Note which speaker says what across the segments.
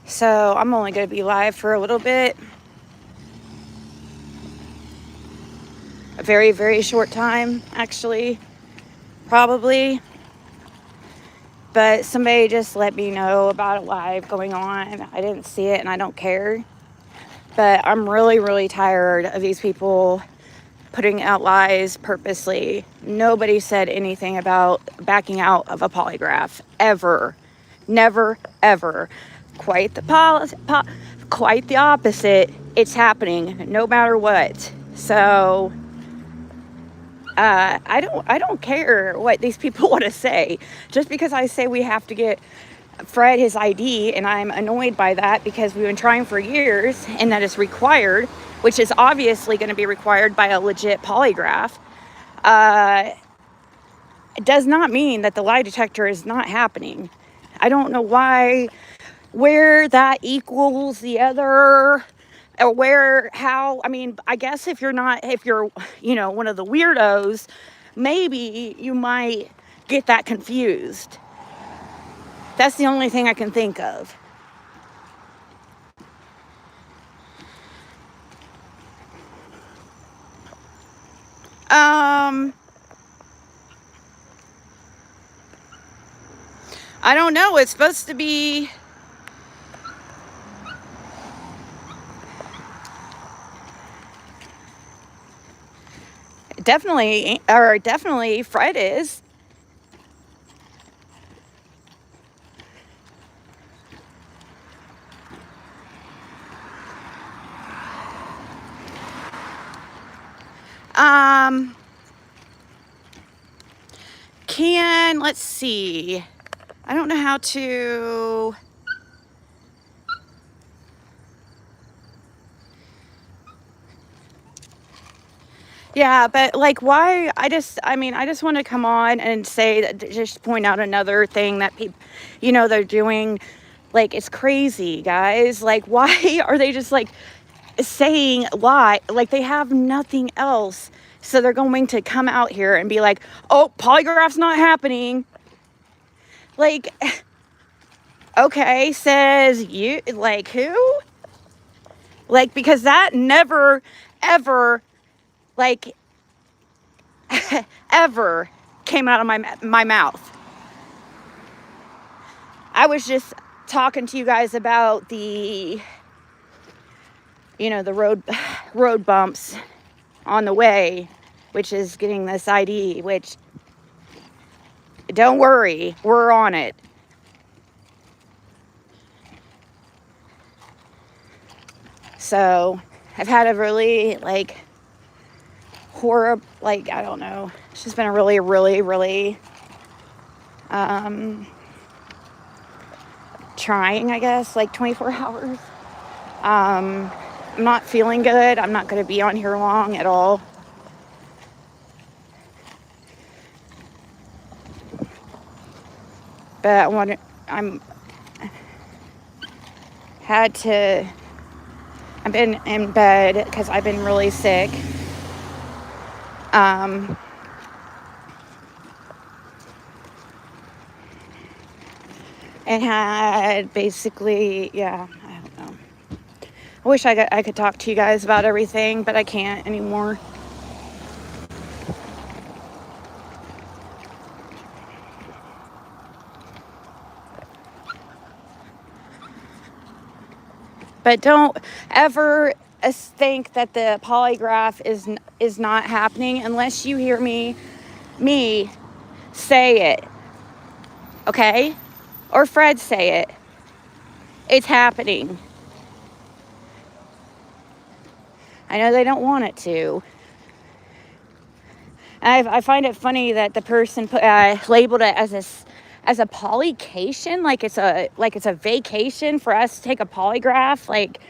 Speaker 1: So I'm only going to be live for a little bit. A very, very short time, actually. Probably. But somebody just let me know about a live going on. I didn't see it and I don't care. But I'm really, really tired of these people putting out lies purposely. Nobody said anything about backing out of a polygraph ever. Never, ever. Quite the opposite. It's happening no matter what. So I don't care what these people want to say. Just because I say we have to get Fred his ID, and I'm annoyed by that because we've been trying for years and that is required, which is obviously going to be required by a legit polygraph. It does not mean that the lie detector is not happening. I don't know where that equals the other, or how. I mean, I guess if you're, one of the weirdos, maybe you might get that confused. That's the only thing I can think of. I don't know. It's supposed to be definitely Fred is. Let's see. I don't know how to. Yeah, but like, why? I just want to come on and say that, just point out another thing that people, they're doing. Like, it's crazy, guys. Like, why are they just like saying lie? Like, they have nothing else. So they're going to come out here and be like, oh, polygraph's not happening. Like, okay, says you, like, who? Like, because that never, ever, like, ever came out of my mouth. I was just talking to you guys about the road bumps on the way, which is getting this ID, which, don't worry, we're on it. So I've had a really, like, horrible, like, I don't know, it's just been a really, really, really trying, I guess, like 24 hours. I'm not feeling good. I'm not going to be on here long at all. But I've been in bed because I've been really sick. And had basically, I don't know. I wish I could talk to you guys about everything, but I can't anymore. But don't ever think that the polygraph is not happening unless you hear me say it. Okay? Or Fred say it. It's happening. I know they don't want it to. I find it funny that the person labeled it as a polycation, like it's a vacation for us to take a polygraph, like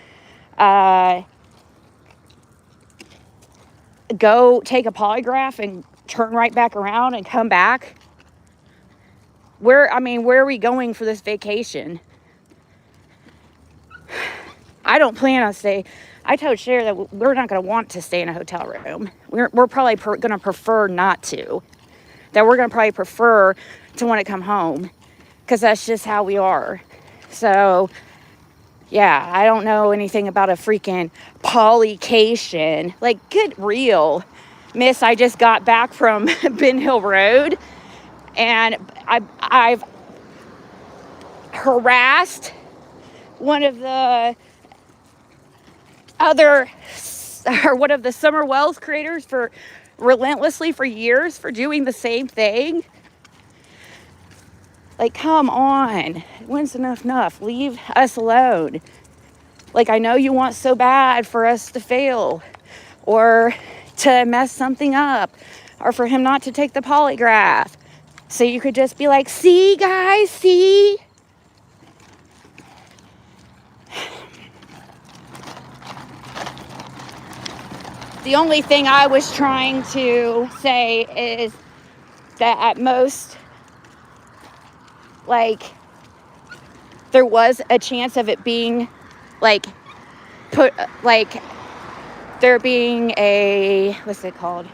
Speaker 1: go take a polygraph and turn right back around and come back. Where are we going for this vacation? I don't plan on staying. I told Cher that we're not going to want to stay in a hotel room. We're probably going to prefer not to. That we're going to probably prefer to want to come home, because that's just how we are. So Yeah, I don't know anything about a freaking polycation. Like, get real. Miss, I just got back from Ben Hill Road, and I've harassed one of the other, or one of the Summer Wells creators for relentlessly for years for doing the same thing. Like, come on. When's enough? Leave us alone. Like, I know you want so bad for us to fail or to mess something up or for him not to take the polygraph. So you could just be like, see, guys, see? The only thing I was trying to say is that at most, like, there was a chance of it being, like, put, like, there being a, what's it called?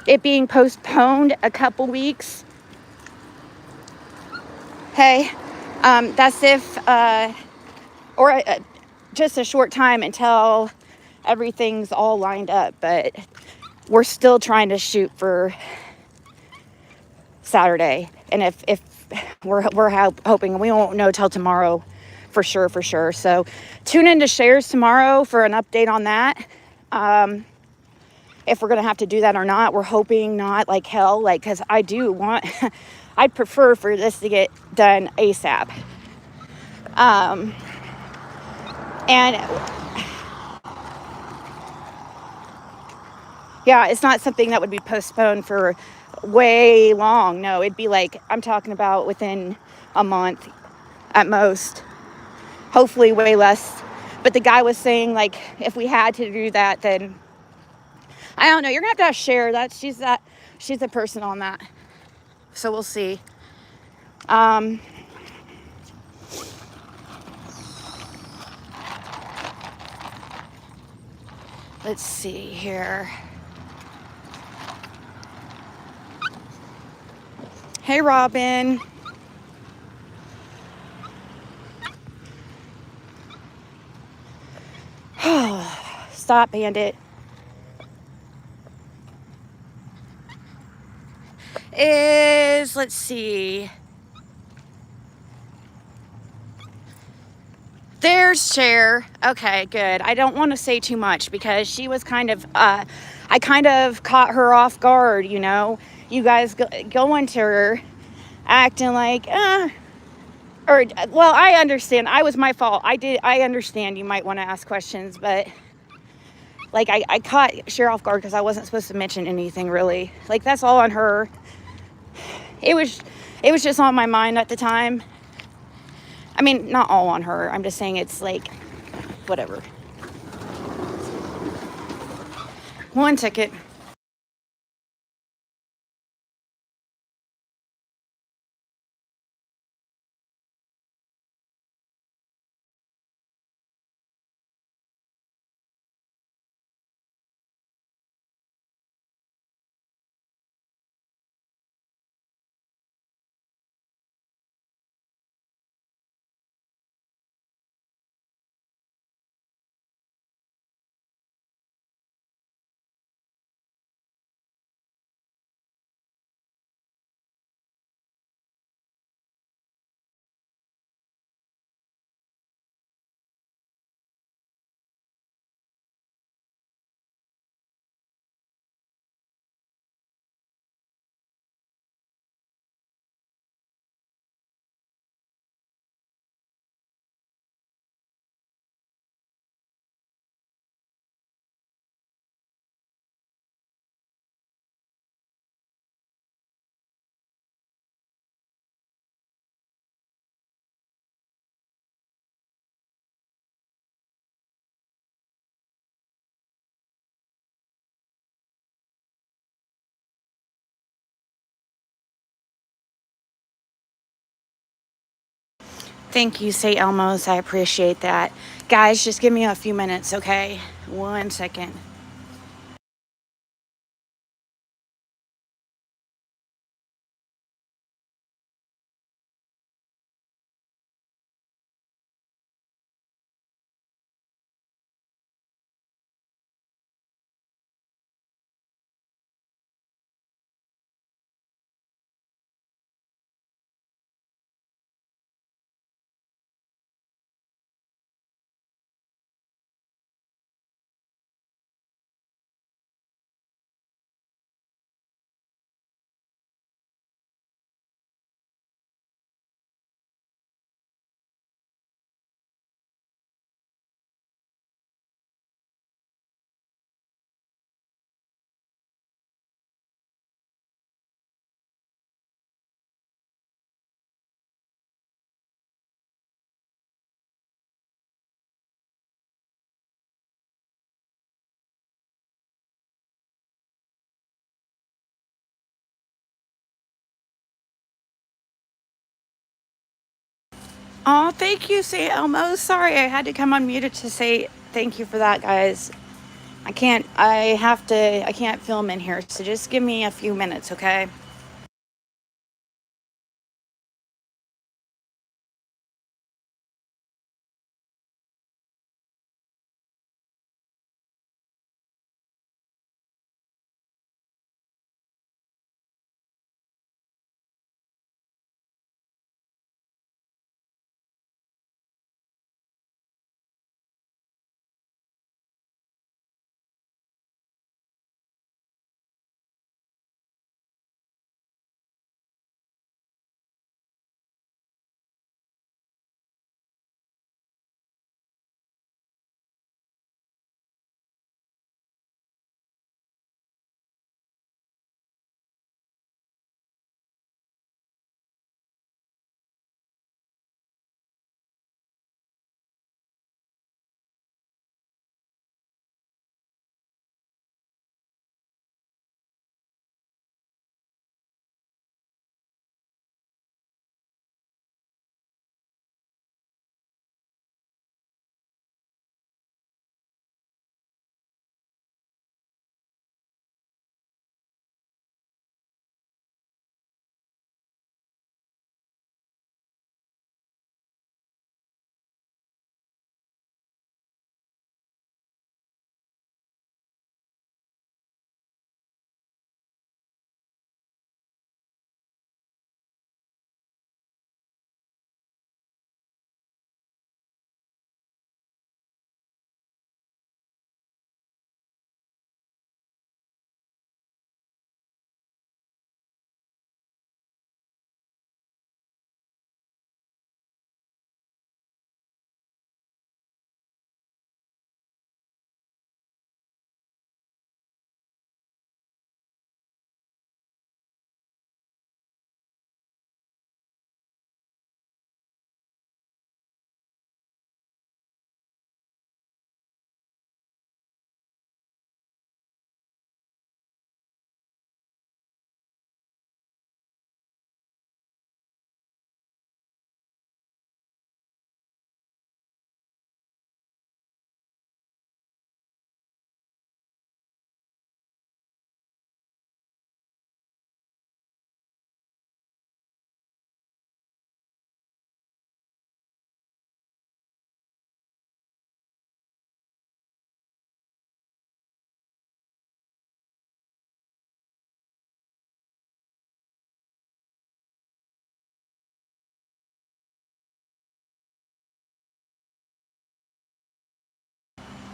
Speaker 1: It being postponed a couple weeks. Hey, that's if, or just a short time until everything's all lined up. But we're still trying to shoot for Saturday. And if we're hoping, we won't know till tomorrow for sure. So tune into Shares tomorrow for an update on that. If we're going to have to do that or not. We're hoping not, like hell, like, because I do want, I'd prefer for this to get done ASAP. And yeah, it's not something that would be postponed for way long. No, it'd be like, I'm talking about within a month at most, hopefully way less. But the guy was saying, like, if we had to do that, then I don't know. You're gonna have to share that. She's a person on that. So we'll see. Let's see here. Hey, Robin. Stop, Bandit. Let's see. There's Cher. Okay, good. I don't want to say too much because she was kind of, I kind of caught her off guard, you know. You guys going to her, acting like, or, well, I understand. I was my fault. I understand you might want to ask questions, but, like, I caught Cher off guard because I wasn't supposed to mention anything, really. Like, that's all on her. It was just on my mind at the time. I mean, not all on her. I'm just saying it's like, whatever. One ticket. Thank you, St. Elmo's. I appreciate that. Guys, just give me a few minutes, okay? 1 second. Oh, thank you, St. Elmo. Sorry, I had to come unmuted to say thank you for that, guys. I can't film in here, so just give me a few minutes, okay?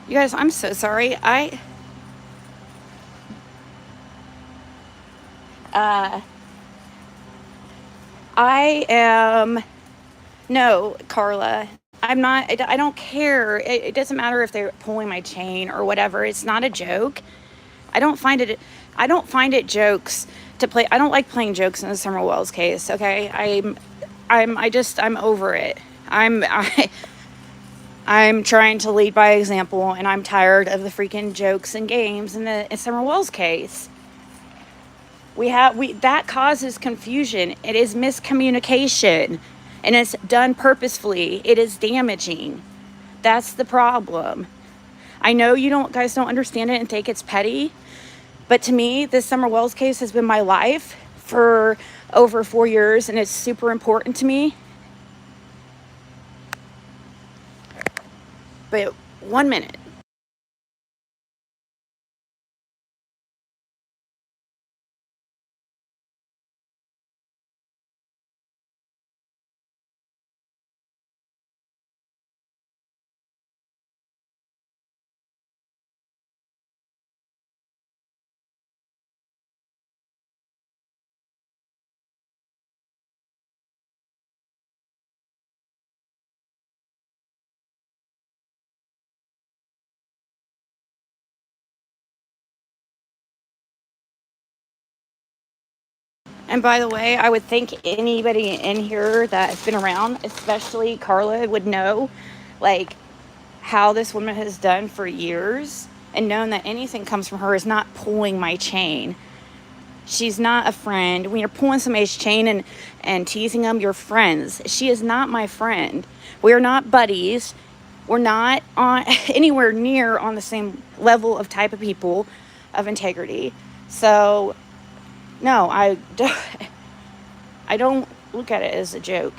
Speaker 1: You guys, I'm so sorry. Uh, I am, no, Carla. I'm not, I don't care. It doesn't matter if they're pulling my chain or whatever. It's not a joke. I don't find it, I don't find it jokes to play. I don't like playing jokes in the Summer Wells case, okay? I'm over it. I'm, I, I'm trying to lead by example, and I'm tired of the freaking jokes and games in the Summer Wells case. We that causes confusion. It is miscommunication, and it's done purposefully. It is damaging. That's the problem. I know you don't guys don't understand it and think it's petty, but to me, this Summer Wells case has been my life for over 4 years, and it's super important to me. But 1 minute. And by the way, I would think anybody in here that has been around, especially Carla, would know, like, how this woman has done for years and known that anything comes from her is not pulling my chain. She's not a friend. When you're pulling somebody's chain and teasing them, you're friends. She is not my friend. We're not buddies. We're not on anywhere near on the same level of type of people of integrity. So, no, I don't look at it as a joke.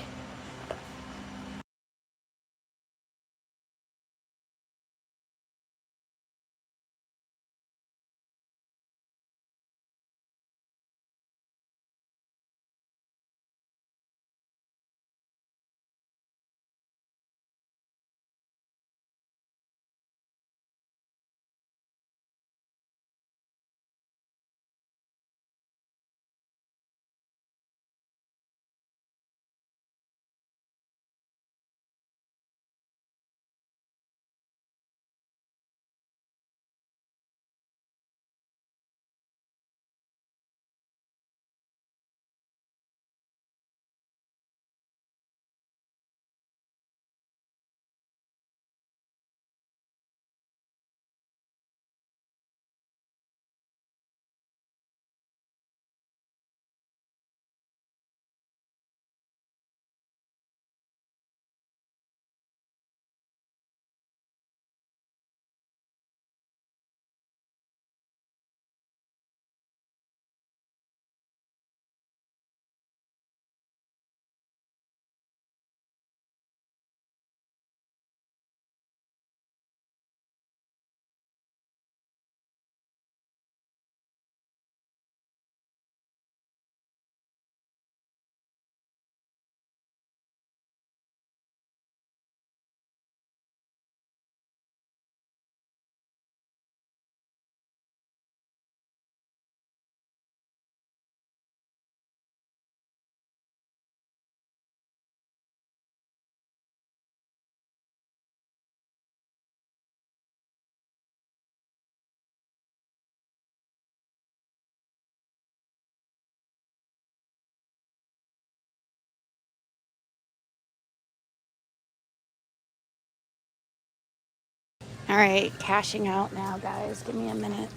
Speaker 1: All right, cashing out now, guys. Give me a minute.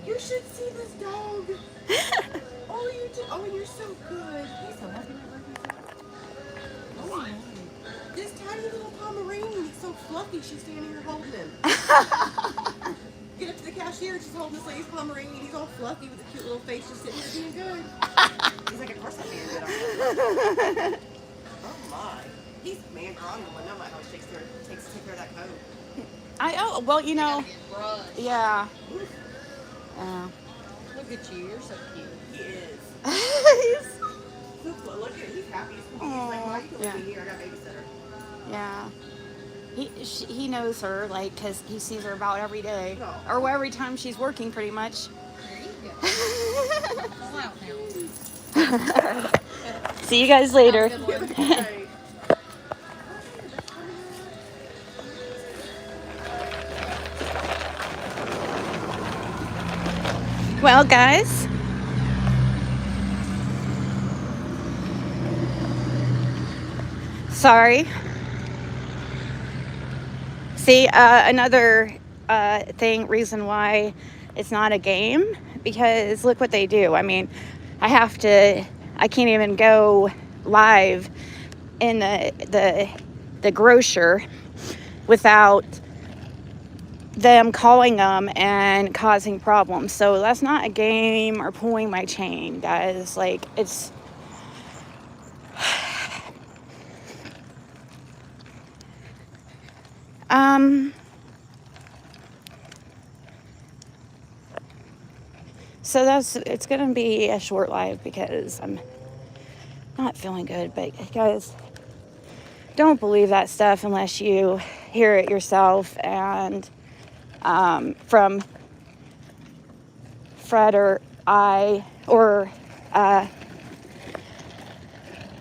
Speaker 2: You should see this dog. Oh, you're so good. He's so happy. Oh, this tiny little Pomeranian, he's so fluffy. She's standing here holding him. Get up to the cashier, she's holding this lady's Pomeranian. He's all fluffy with a cute little face, just sitting here being good. He's like, of course I'm being good. Oh my. He's man growing one. No matter how he takes care of that coat.
Speaker 1: Well, you know, yeah.
Speaker 2: Look at you, you're so cute. He is. Look at him, he's happy as can be. He's like, why are you going to be here? I got a babysitter.
Speaker 1: Yeah. He knows her, like, because he sees her about every day.
Speaker 2: Oh.
Speaker 1: Or every time she's working, pretty much.
Speaker 3: There you go. Pull out now.
Speaker 1: See you guys later.
Speaker 3: Have a good one.
Speaker 2: Right.
Speaker 1: Well, guys, sorry. See, another reason why it's not a game, because look what they do. I mean, I can't even go live in the grocer without them calling them and causing problems. So that's not a game or pulling my chain, guys. Like, it's so it's gonna be a short live because I'm not feeling good. But guys, don't believe that stuff unless you hear it yourself. And from Fred or I or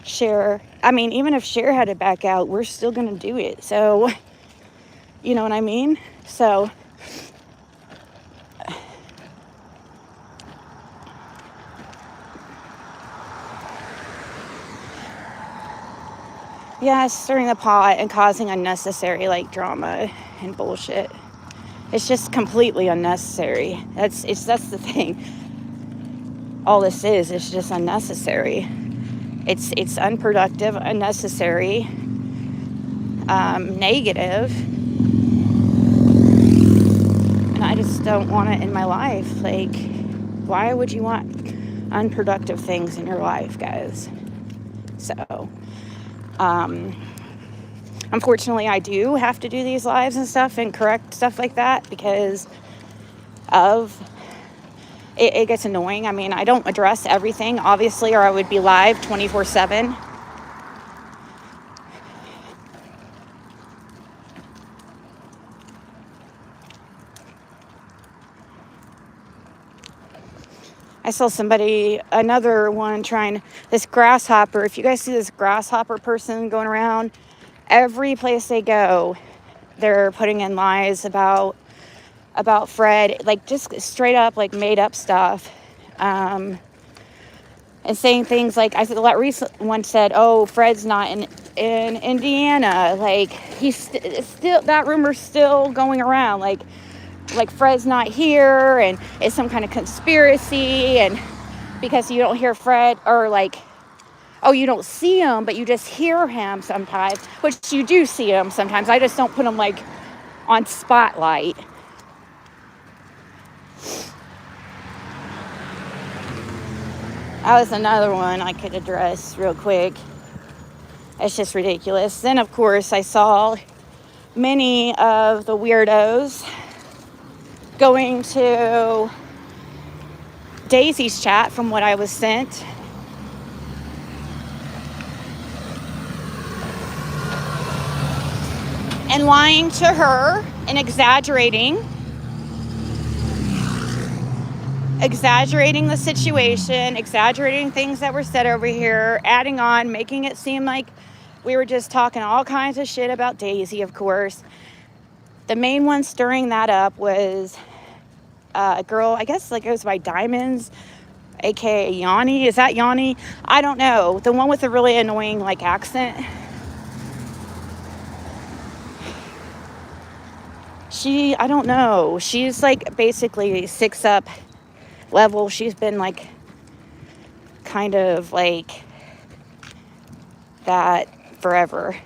Speaker 1: Cher. I mean, even if Cher had to back out, we're still gonna do it. So, you know what I mean? So, yeah, stirring the pot and causing unnecessary, like, drama and bullshit. It's just completely unnecessary. That's the thing. All this is, it's just unnecessary. It's unproductive, unnecessary, negative, and I just don't want it in my life. Like, why would you want unproductive things in your life, guys? So, unfortunately, I do have to do these lives and stuff and correct stuff like that because of it gets annoying. I mean, I don't address everything, obviously, or I would be live 24/7. I saw another one this grasshopper. If you guys see this grasshopper person going around, every place they go, they're putting in lies about Fred, like, just straight up, like, made up stuff, and saying things like, that recent one said, oh, Fred's not in Indiana, like, he's still, that rumor's still going around, like Fred's not here, and it's some kind of conspiracy, and because you don't hear Fred, or like, oh, you don't see him, but you just hear him sometimes, which you do see him sometimes. I just don't put him, like, on spotlight. That was another one I could address real quick. It's just ridiculous. Then, of course, I saw many of the weirdos going to Daisy's chat from what I was sent. And lying to her and exaggerating the situation, exaggerating things that were said over here, adding on, making it seem like we were just talking all kinds of shit about Daisy, of course. The main one stirring that up was a girl, I guess, like, goes by Diamonds, aka Yanni. Is that Yanni? I don't know. The one with the really annoying, like, accent. I don't know. She's, like, basically 6-up level. She's been, like, kind of like that forever.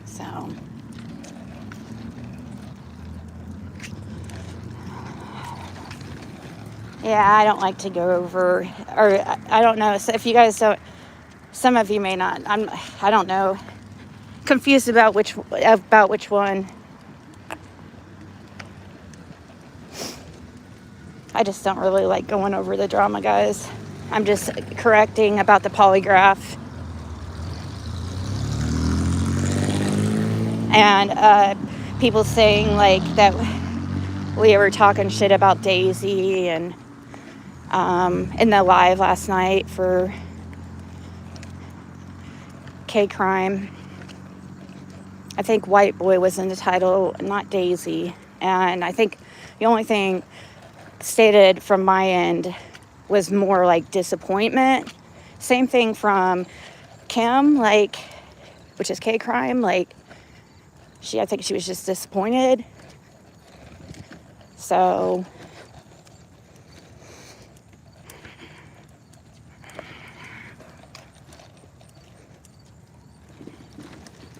Speaker 1: So, yeah, I don't like to go over, or I don't know. So if you guys don't, some of you may not. I don't know. Confused about which one. I just don't really like going over the drama, guys. I'm just correcting about the polygraph. And people saying like that we were talking shit about Daisy and in the live last night for K-Crime. I think White Boy was in the title, not Daisy. And I think the only thing stated from my end was more like disappointment. Same thing from Kim, like, which is K-Crime. Like, I think she was just disappointed. So,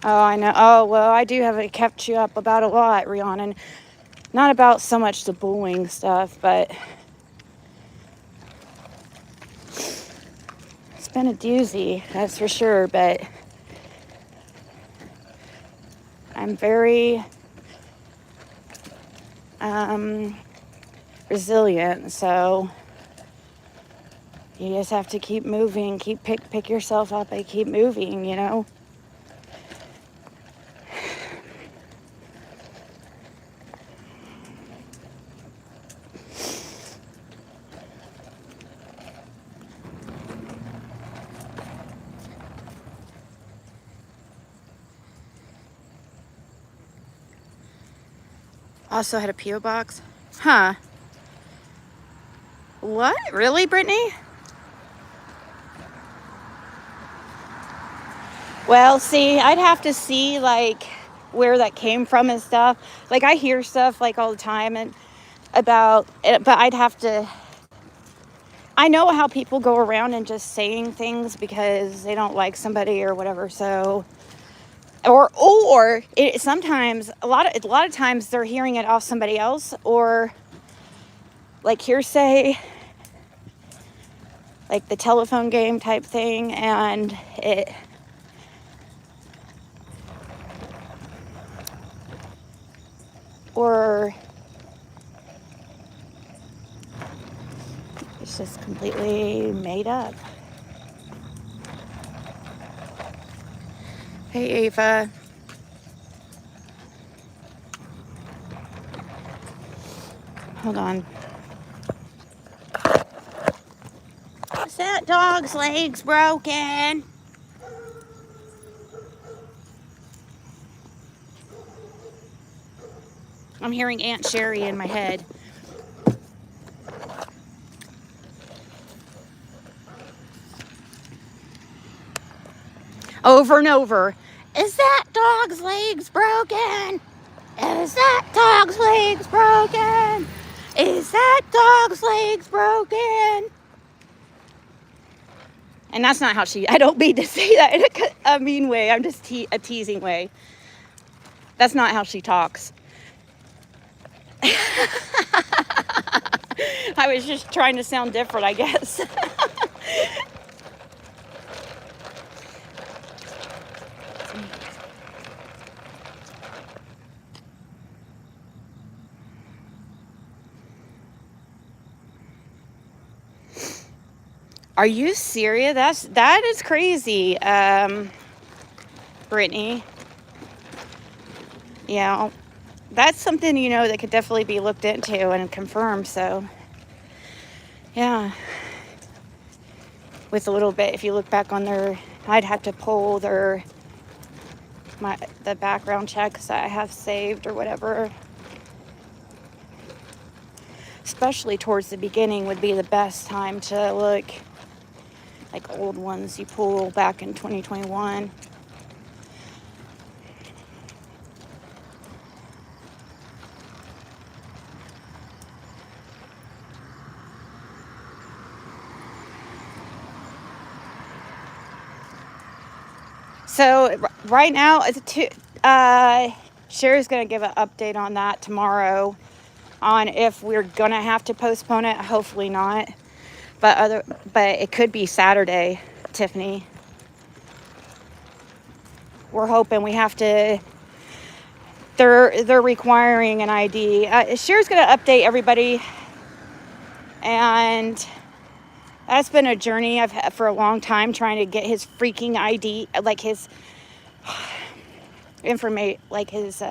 Speaker 1: oh, I know. Oh, well, I do have kept you up about a lot, Rihanna. Not about so much the bullying stuff, but it's been a doozy, that's for sure. But I'm very resilient, so you just have to keep moving, pick yourself up and keep moving, you know. Also had a P.O. box. Huh. What? Really, Brittany? Well, see, I'd have to see, like, where that came from and stuff. Like, I hear stuff, like, all the time and about it, but I'd have to... I know how people go around and just saying things because they don't like somebody or whatever, so... Or it sometimes a lot of times they're hearing it off somebody else, or like hearsay, like the telephone game type thing, and it or it's just completely made up. Hey, Ava. Hold on. Is that dog's legs broken? I'm hearing Aunt Sherry in my head. Over and over. Is that dog's legs broken? Is that dog's legs broken? Is that dog's legs broken? And that's not how I don't mean to say that in a mean way. I'm just a teasing way. That's not how she talks. I was just trying to sound different, I guess. Are you serious? That is crazy, Brittany. Yeah, that's something, you know, that could definitely be looked into and confirmed. So, yeah, with a little bit, if you look back on I'd have to pull the background checks that I have saved or whatever. Especially towards the beginning would be the best time to look. Like old ones you pull back in 2021. So right now, Sherry's going to give an update on that tomorrow on if we're going to have to postpone it. Hopefully not. But it could be Saturday, Tiffany. We're hoping we have to. They're requiring an ID. Sherry's gonna update everybody, and That's been a journey I've had for a long time, trying to get his freaking ID, like his like his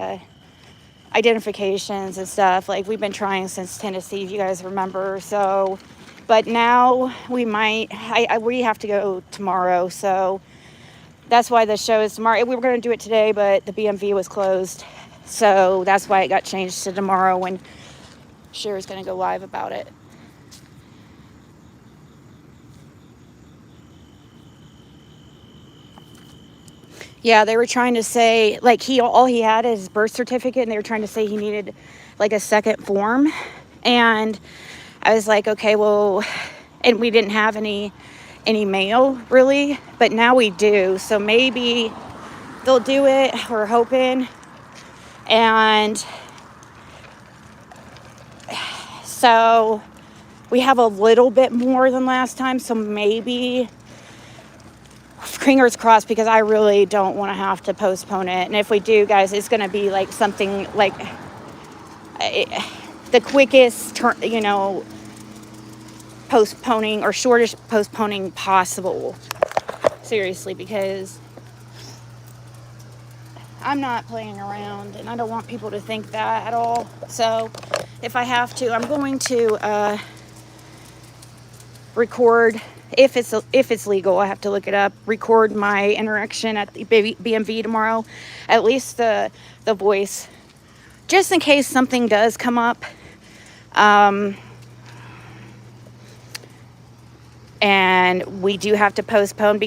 Speaker 1: identifications and stuff. Like, we've been trying since Tennessee, if you guys remember. So, but now we have to go tomorrow. So that's why the show is tomorrow. We were going to do it today, but the BMV was closed. So that's why it got changed to tomorrow, when Cher's going to go live about it. Yeah, they were trying to say, like, all he had is his birth certificate, and they were trying to say he needed, like, a second form. And I was like, okay, well, and we didn't have any mail, really, but now we do. So maybe they'll do it, we're hoping. And so we have a little bit more than last time, so maybe, fingers crossed, because I really don't want to have to postpone it. And if we do, guys, it's going to be like something like the quickest postponing or shortest postponing possible. Seriously, because I'm not playing around, and I don't want people to think that at all. So if I have to, I'm going to record, if it's legal. I have to look it up. Record my interaction at the BMV tomorrow, at least the voice, just in case something does come up. And we do have to postpone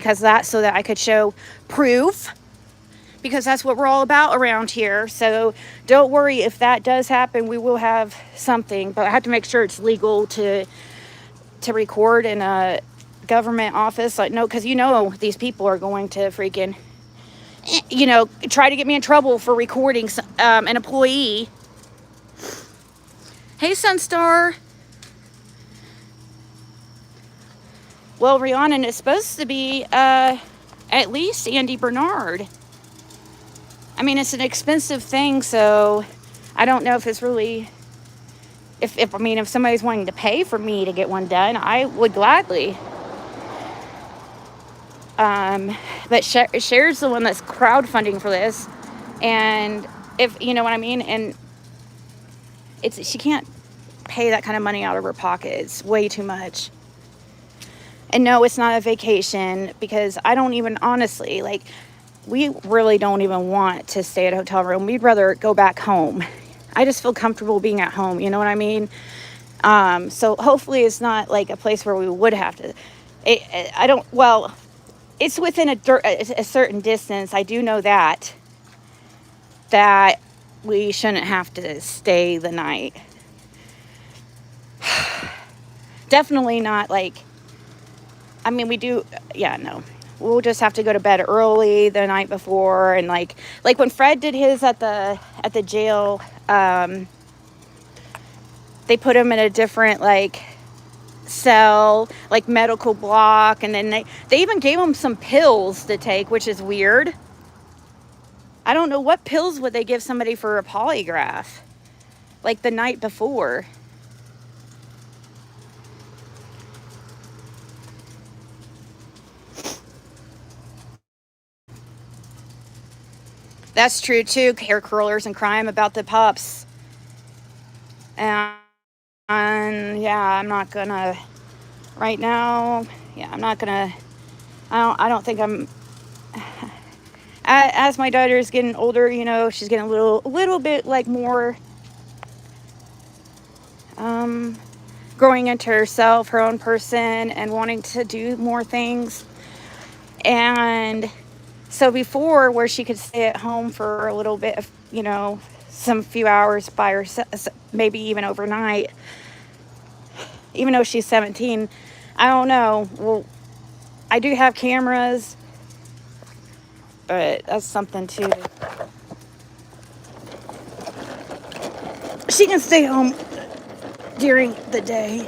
Speaker 1: so that I could show proof, because that's what we're all about around here. So don't worry, if that does happen, we will have something, but I have to make sure it's legal to record in a government office. Like, no, because these people are going to freaking try to get me in trouble for recording an employee. Hey, Sunstar. Well, Rhiannon, is supposed to be at least Andy Bernard. I mean, it's an expensive thing, so I don't know if it's really, if somebody's wanting to pay for me to get one done, I would gladly. But Cher's the one that's crowdfunding for this, and if you know what I mean, and she can't pay that kind of money out of her pocket. It's way too much. And no, it's not a vacation, because I don't even, honestly, like, we really don't even want to stay at a hotel room. We'd rather go back home. I just feel comfortable being at home, you know what I mean? So hopefully it's not like a place where we would have to, it's within a certain distance. I do know that we shouldn't have to stay the night. Definitely not like, we do, no. We'll just have to go to bed early the night before, and like when Fred did his at the jail, they put him in a different cell, medical block, and then they even gave him some pills to take, which is weird. I don't know, what pills would they give somebody for a polygraph, the night before? That's true too. Hair curlers and crime about the pups. And yeah, I'm not gonna right now. Yeah, I'm not gonna. I don't think I'm. As my daughter is getting older, she's getting a little bit more. Growing into herself, her own person, and wanting to do more things. And so before, where she could stay at home for a little bit of, some few hours by herself, maybe even overnight, even though she's 17, I don't know. Well, I do have cameras, but that's something too. She can stay home during the day.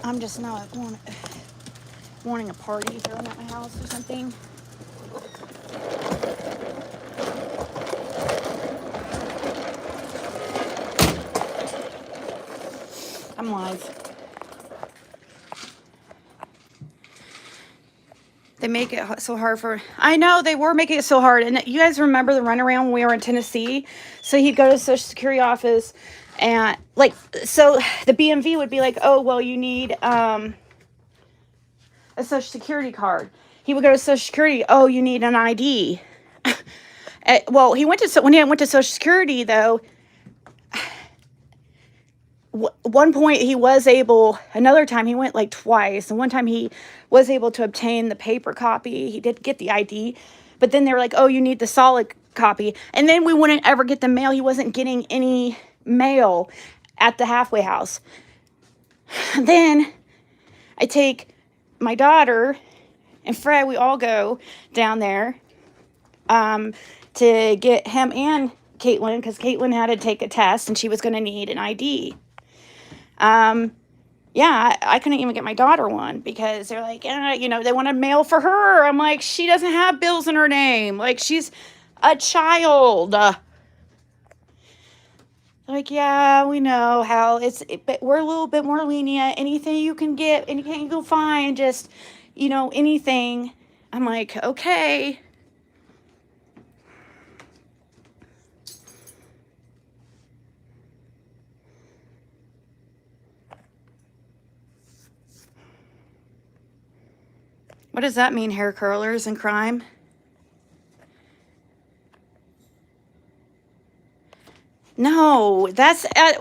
Speaker 1: I'm just not wanting a party thrown at my house or something. They make it so hard for. I know they were making it so hard, and you guys remember the runaround when we were in Tennessee? So he'd go to the Social Security office, and like, so the BMV would be like, "Oh, well, you need a Social Security card." He would go to Social Security. "Oh, you need an ID." Well, he went to when he went to Social Security though. One point he was able, another time he went like twice, and one time he was able to obtain the paper copy. He did get the ID, but then they were like, "Oh, you need the solid copy," and then we wouldn't ever get the mail. He wasn't getting any mail at the halfway house. Then I take my daughter and Fred, we all go down there to get him and Caitlin, because Caitlin had to take a test and she was going to need an ID. Yeah, I couldn't even get my daughter one because they're like, you know, they want a mail for her. I'm like, she doesn't have bills in her name. Like, she's a child. Like, yeah, we know how but we're a little bit more lenient. Anything you can get, anything you can find, just, you know, anything. I'm like, okay. What does that mean, hair curlers and crime? No, that's at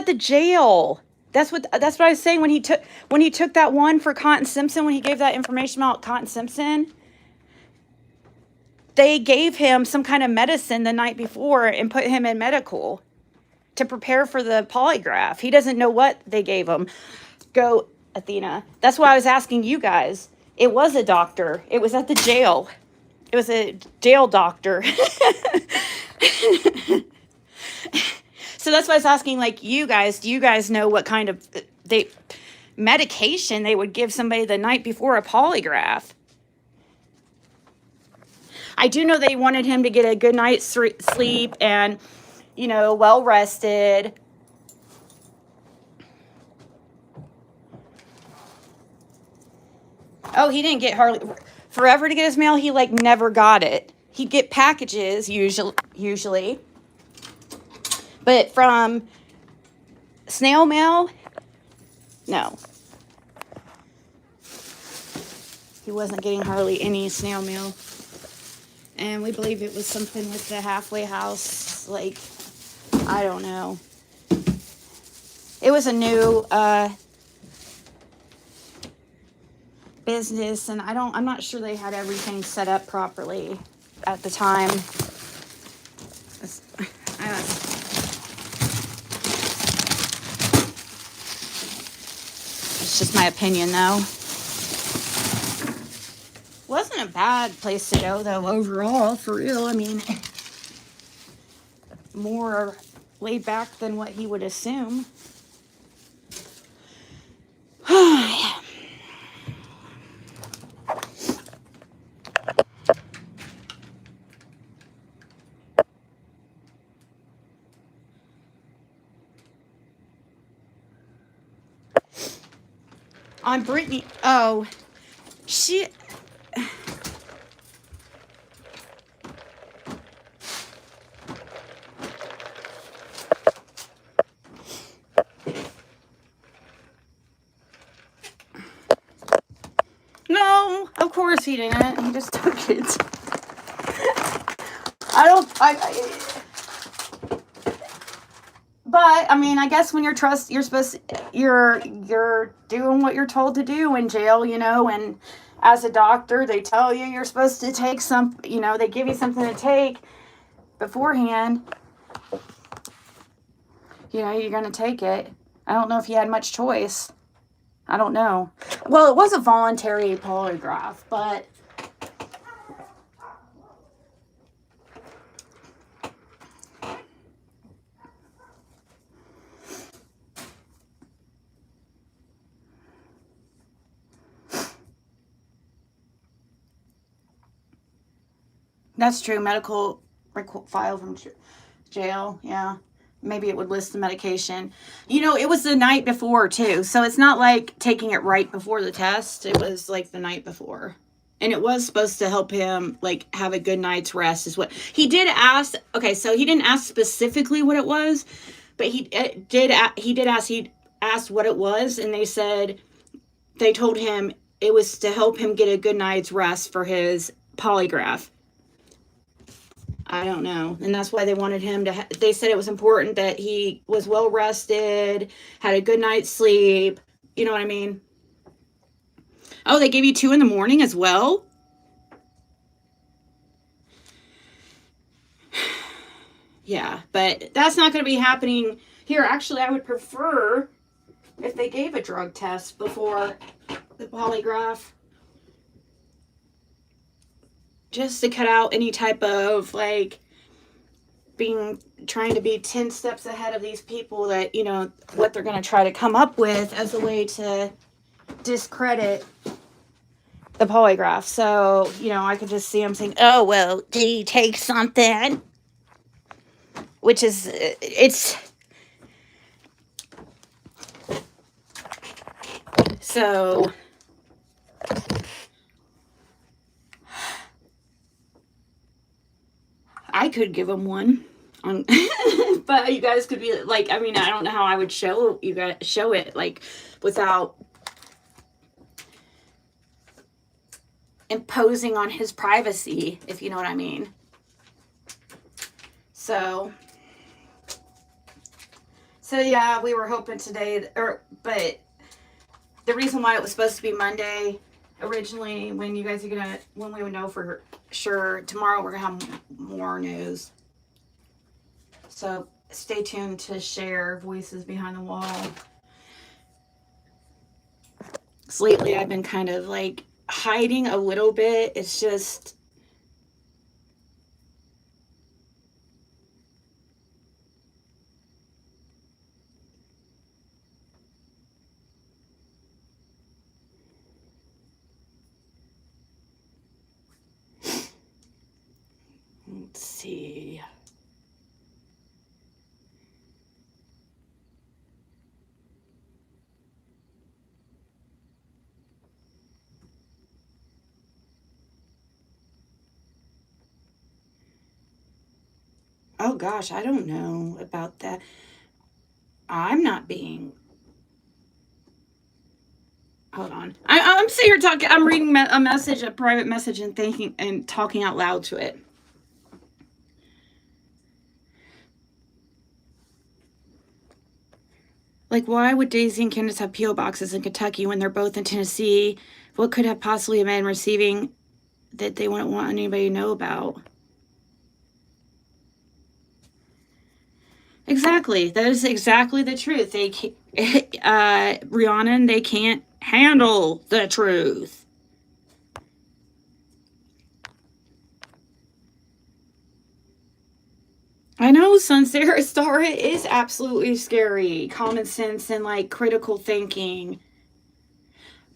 Speaker 1: the jail. That's what I was saying when he took that one for Cotton Simpson, when he gave that information about Cotton Simpson. They gave him some kind of medicine the night before and put him in medical to prepare for the polygraph. He doesn't know what they gave him. Go, Athena. That's why I was asking you guys. It was a doctor. It was at the jail. It was a jail doctor. So that's why I was asking, like, you guys, do you guys know what kind of medication they would give somebody the night before a polygraph? I do know they wanted him to get a good night's sleep and, you know, well rested. Oh, he didn't get hardly forever to get his mail. He like never got it. He'd get packages usually. But from snail mail, no. He wasn't getting hardly any snail mail. And we believe it was something with the halfway house, like, I don't know. It was a new business, and I'm not sure they had everything set up properly at the time. It's just my opinion, though. Wasn't a bad place to go, though, overall, for real. I mean, more laid back than what he would assume. Yeah. On Brittany, oh, she... No, of course he didn't. He just took it. But I mean, I guess when you're doing what you're told to do in jail, you know, and as a doctor, they tell you you're supposed to take some, you know, they give you something to take beforehand. You know, you're going to take it. I don't know if he had much choice. I don't know. Well, it was a voluntary polygraph, but that's true. Medical file from jail. Yeah. Maybe it would list the medication. You know, it was the night before, too. So it's not like taking it right before the test. It was like the night before. And it was supposed to help him like have a good night's rest is what he did ask. Okay, so he didn't ask specifically what it was, but he asked what it was, and they told him it was to help him get a good night's rest for his polygraph. I don't know. And that's why they wanted him to they said it was important that he was well rested, had a good night's sleep. You know what I mean? Oh, they gave you 2 in the morning as well? Yeah, but that's not going to be happening here. Actually, I would prefer if they gave a drug test before the polygraph. Just to cut out any type of like trying to be 10 steps ahead of these people that, you know, what they're going to try to come up with as a way to discredit the polygraph. So, you know, I could just see them saying, oh, well, did he take something? Which is, it's, so, I could give him one. But you guys could be like, I mean, I don't know how I would show it like without imposing on his privacy, if you know what I mean. So yeah, we were hoping today, but the reason why it was supposed to be Monday originally, when we would know for sure, tomorrow we're gonna have more news. So stay tuned to share Voices Behind the Wall. So lately I've been kind of like hiding a little bit. It's just, let's see. Oh gosh, I don't know about that. I'm not being. Hold on. I'm sitting here talking. I'm reading a message, a private message, and thinking and talking out loud to it. Like, why would Daisy and Candace have P.O. boxes in Kentucky when they're both in Tennessee? What could have possibly been receiving that they wouldn't want anybody to know about? Exactly. That is exactly the truth. Rhiannon, they can't handle the truth. I know, Sunset Star, it is absolutely scary. Common sense and like critical thinking.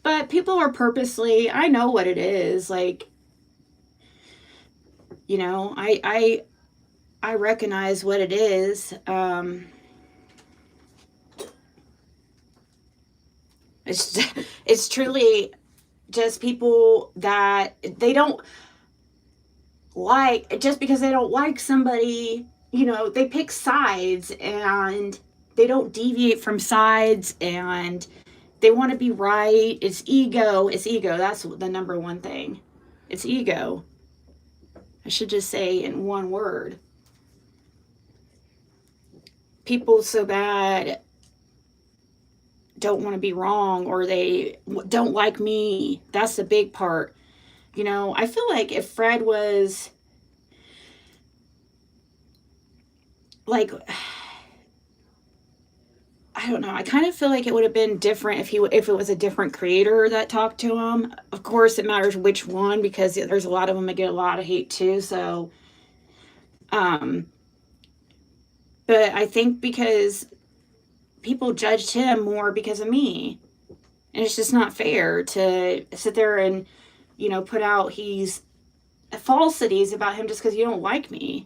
Speaker 1: But people are purposely, I know what it is. Like, you know, I recognize what it is. It's truly just people that they don't like, just because they don't like somebody, you know, they pick sides and they don't deviate from sides and they want to be right. It's ego. That's the number one thing. It's ego. I should just say in one word. People so bad don't want to be wrong, or they don't like me. That's the big part. You know, I feel like if Fred was like, I don't know. I kind of feel like it would have been different if it was a different creator that talked to him. Of course, it matters which one, because there's a lot of them that get a lot of hate too. So, but I think because people judged him more because of me, and it's just not fair to sit there and, you know, put out he's falsities about him just because you don't like me.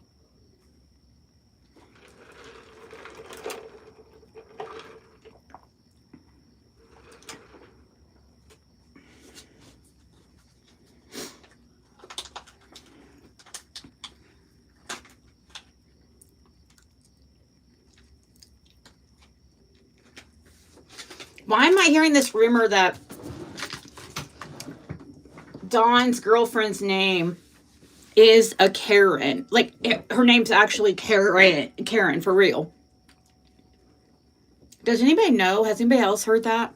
Speaker 1: Why am I hearing this rumor that Dawn's girlfriend's name is a Karen? Like, her name's actually Karen, for real. Does anybody know? Has anybody else heard that?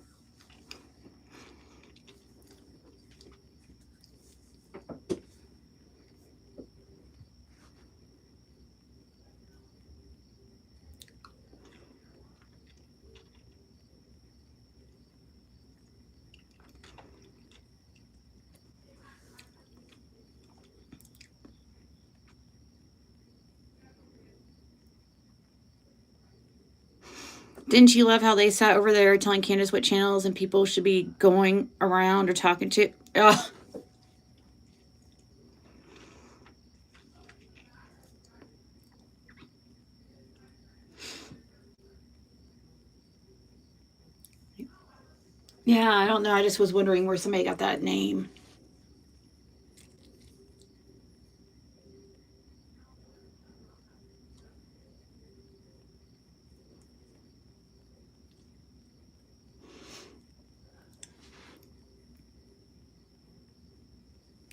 Speaker 1: Didn't you love how they sat over there telling Candace what channels and people should be going around or talking to? Oh. Yeah, I don't know. I just was wondering where somebody got that name.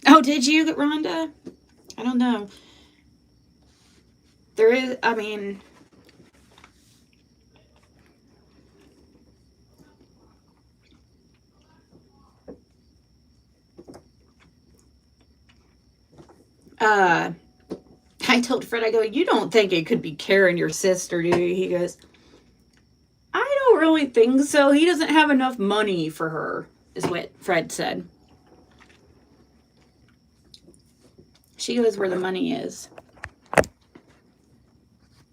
Speaker 1: Oh, did you, Rhonda? I don't know. There is, I mean, I told Fred, I go, you don't think it could be Karen, your sister, do you? He goes, I don't really think so. He doesn't have enough money for her, is what Fred said. She goes where the money is.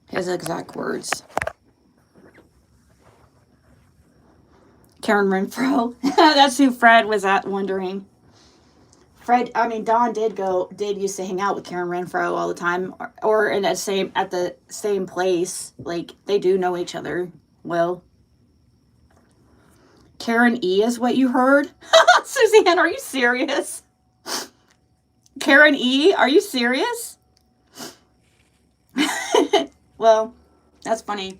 Speaker 1: His exact words. Karen Renfro. That's who Fred was at wondering. Fred, I mean, Dawn did used to hang out with Karen Renfro all the time, or in at the same place. Like, they do know each other well. Karen E is what you heard? Suzanne, are you serious? Karen E, are you serious? Well, that's funny.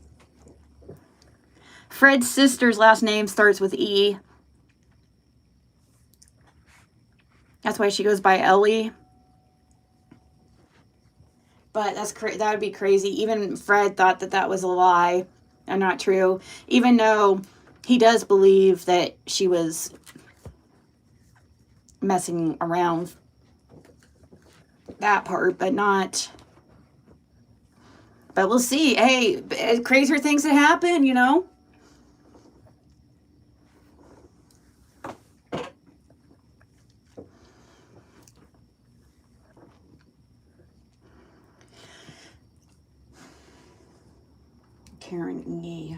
Speaker 1: Fred's sister's last name starts with E. That's why she goes by Ellie. But that would be crazy. Even Fred thought that was a lie and not true. Even though he does believe that she was messing around. That part, but not. But we'll see. Hey, crazier things that happen, you know? Karen E.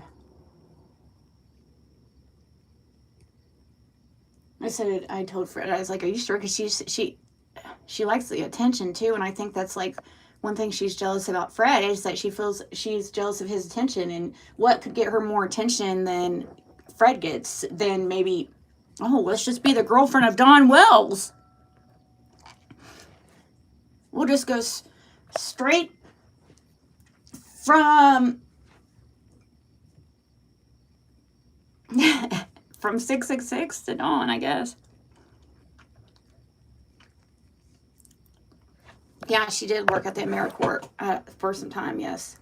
Speaker 1: I told Fred, I was like, are you sure? Because she likes the attention too, and I think that's like one thing she's jealous about Fred is that she feels she's jealous of his attention, and what could get her more attention than Fred gets? Then maybe, oh, let's just be the girlfriend of Don Wells. We'll just go straight from 666 to Dawn, I guess. Yeah, she did work at the AmeriCorps for some time, yes.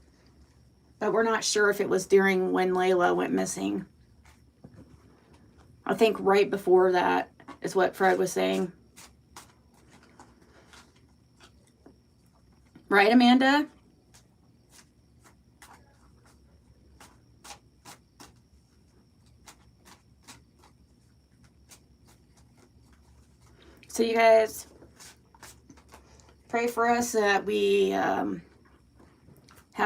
Speaker 1: But we're not sure if it was during when Layla went missing. I think right before that is what Fred was saying. Right, Amanda? So you guys pray for us that we have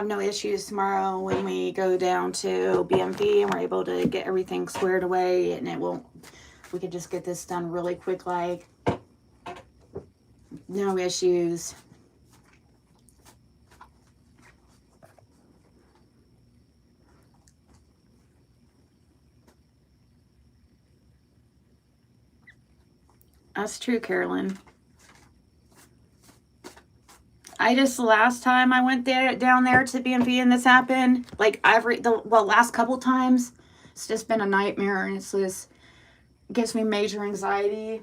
Speaker 1: no issues tomorrow when we go down to BMV and we're able to get everything squared away, and we could just get this done really quick, like no issues. That's true, Carolyn. The last time I went down there to BMV and this happened, like last couple times, It's just been a nightmare, and it's just gives me major anxiety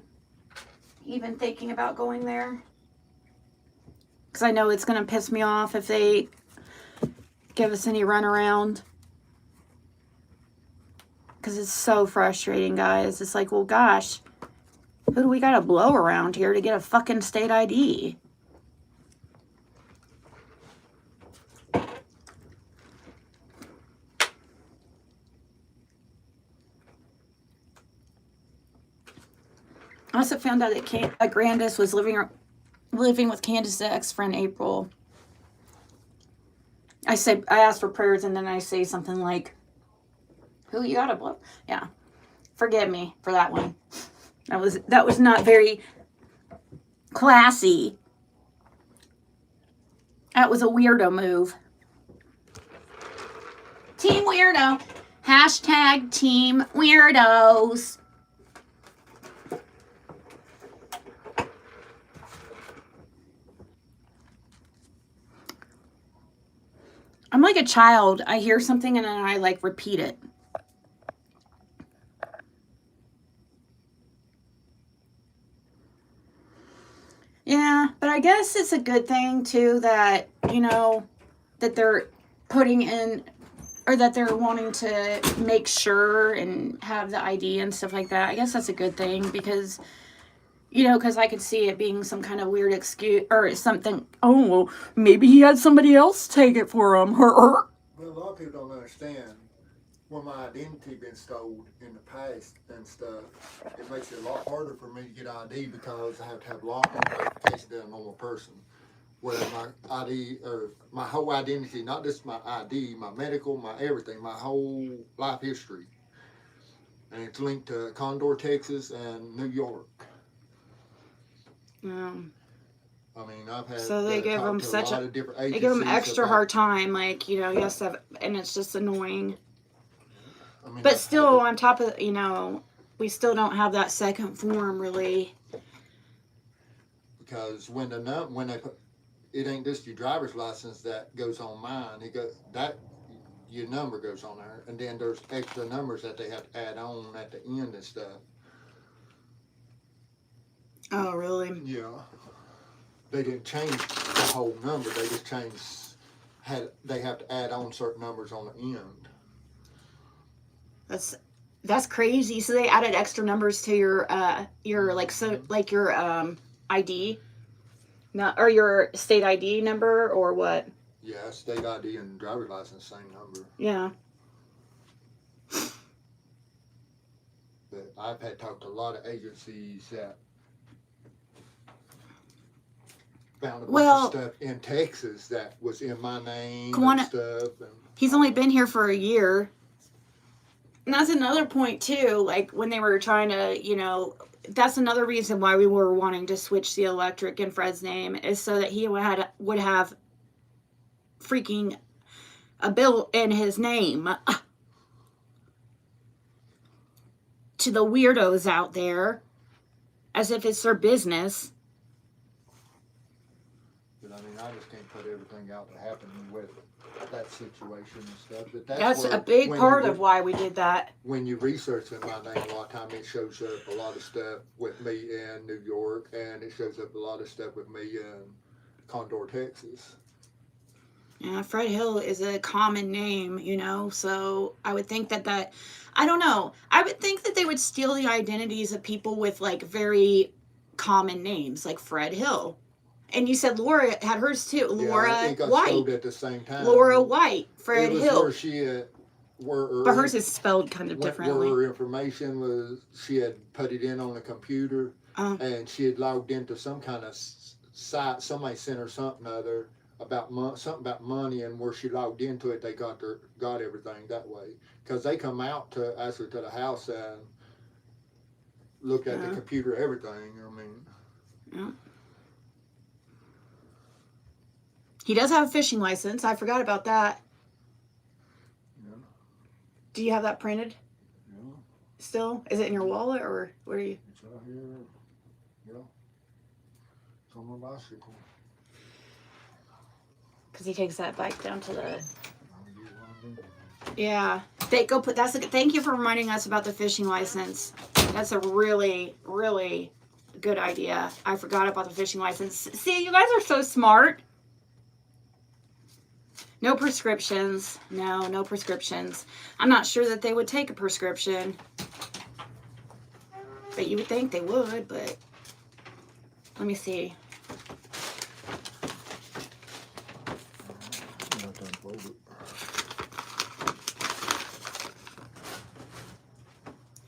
Speaker 1: even thinking about going there. Because I know it's going to piss me off if they give us any runaround. Because it's so frustrating, guys. It's like, well, gosh, who do we got to blow around here to get a fucking state ID? I also found out that Grandis was living with Candace's ex-friend April. I asked for prayers, and then I say something like, "Who you gotta blow?" Yeah, forgive me for that one. That was not very classy. That was a weirdo move. Team weirdo. Hashtag team weirdos. I'm like a child. I hear something and then I like repeat it. Yeah, but I guess it's a good thing too that, you know, that they're putting in, or that they're wanting to make sure and have the ID and stuff like that. I guess that's a good thing because, you know, because I could see it being some kind of weird excuse or something. Oh, well, maybe he had somebody else take it for him.
Speaker 4: Well, a lot of people don't understand when my identity been stolen in the past and stuff. It makes it a lot harder for me to get ID because I have to have locking verification than a normal person. Where my ID or my whole identity, not just my ID, my medical, my everything, my whole life history, and it's linked to Condor, Texas, and New York. I mean, I've had
Speaker 1: so they give them
Speaker 4: such a lot of different agencies.
Speaker 1: They give them extra hard time, like, you know, yes, and it's just annoying. I mean, but still, on top of, you know, we still don't have that second form really.
Speaker 4: Because when they put, it ain't just your driver's license that goes on mine. Your number goes on there, and then there's extra numbers that they have to add on at the end and stuff.
Speaker 1: Oh, really?
Speaker 4: Yeah. They didn't change the whole number. They just they have to add on certain numbers on the end.
Speaker 1: That's crazy. So they added extra numbers to your ID, or your state ID number, or what?
Speaker 4: Yeah, state ID and driver's license, same number.
Speaker 1: Yeah.
Speaker 4: But I've had talked to a lot of agencies that found a bunch of stuff in Texas that was in my name and stuff.
Speaker 1: He's only been here for a year. And that's another point, too. Like, when they were trying to, you know, that's another reason why we were wanting to switch the electric in Fred's name, is so that he would have freaking a bill in his name. To the weirdos out there, as if it's their business.
Speaker 4: But, I mean, I just can't put everything out that happened with that situation and stuff. But
Speaker 1: that's a big part of why we did that.
Speaker 4: When you research in my name, a lot of time it shows up a lot of stuff with me in New York, and it shows up a lot of stuff with me in Condor, Texas.
Speaker 1: Yeah, Fred Hill is a common name, you know, so I would think that I don't know. I would think that they would steal the identities of people with, like, very common names, like Fred Hill. And you said Laura had hers too. Laura
Speaker 4: I think I
Speaker 1: White.
Speaker 4: sold at the same time.
Speaker 1: Laura White, Fred Hill.
Speaker 4: Where she had,
Speaker 1: but hers is spelled kind of differently.
Speaker 4: Where her information was, she had put it in on the computer, and she had logged into some kind of site. Somebody sent her something other about something about money, and where she logged into it, they got everything that way. Because they come out to the house and look at the computer, everything. I mean.
Speaker 1: Yeah. He does have a fishing license. I forgot about that.
Speaker 4: Yeah.
Speaker 1: Do you have that printed?
Speaker 4: Yeah.
Speaker 1: Still? Is it in your wallet, or where are you?
Speaker 4: It's out here. Yeah. It's on my bicycle.
Speaker 1: Because he takes that bike down to the... Yeah. Thank you for reminding us about the fishing license. That's a really, really good idea. I forgot about the fishing license. See, you guys are so smart. No prescriptions. No prescriptions. I'm not sure that they would take a prescription. But you would think they would, but let me see.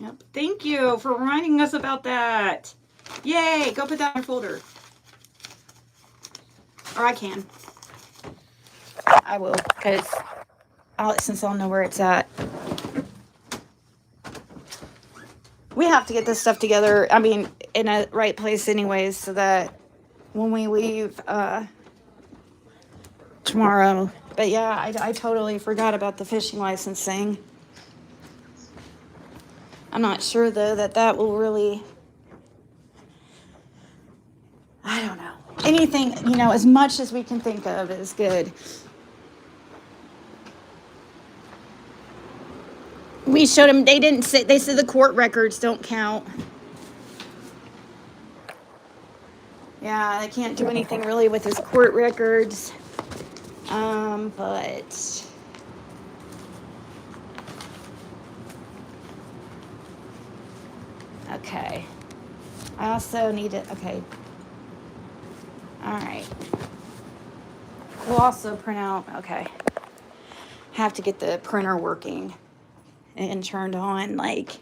Speaker 1: Yep. Thank you for reminding us about that. Yay! Go put that in your folder. Or I can. I will, because since I'll know where it's at. We have to get this stuff together, I mean, in a right place anyways, so that when we leave tomorrow. But yeah, I totally forgot about the fishing license thing. I'm not sure, though, that will really... I don't know. Anything, as much as we can think of is good. We showed them, they said the court records don't count. Yeah, they can't do anything really with his court records. But okay. I also need to, okay. All right. We'll also print out, okay. Have to get the printer working and turned on, like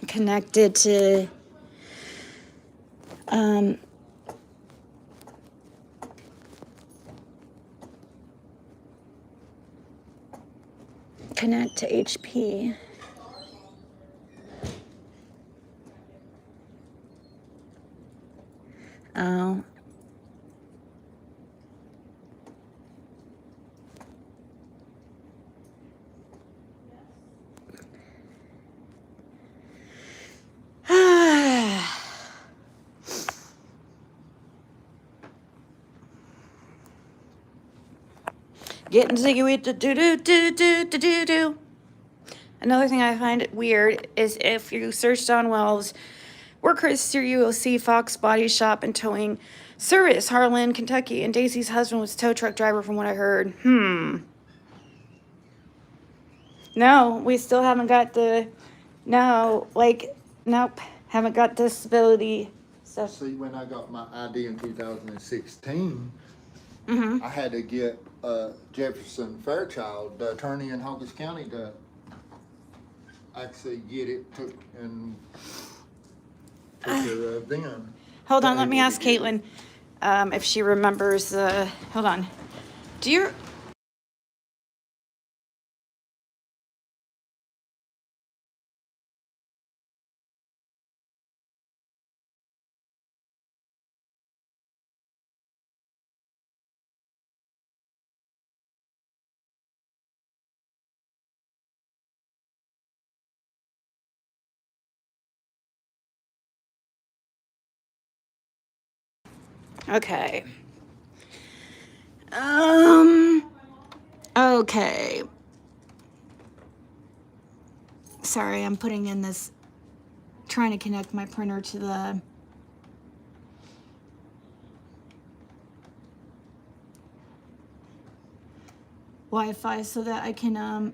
Speaker 1: connected to, connect to HP. Oh. Getting Ziggy with the do. Another thing I find weird is if you search Don Wells work history, you will see Fox Body Shop and Towing Service, Harlan, Kentucky, and Daisy's husband was tow truck driver from what I heard. No, we still haven't got nope, haven't got disability stuff.
Speaker 4: See, when I got my ID in 2016,
Speaker 1: Mm-hmm.
Speaker 4: I had to get Jefferson Fairchild, the attorney in Hocus County, to actually get it took care of them.
Speaker 1: Hold on, let me ask Caitlin if she remembers. Hold on. Do you? Okay. Okay. Sorry, I'm putting in this, trying to connect my printer to the Wi-Fi so that I can,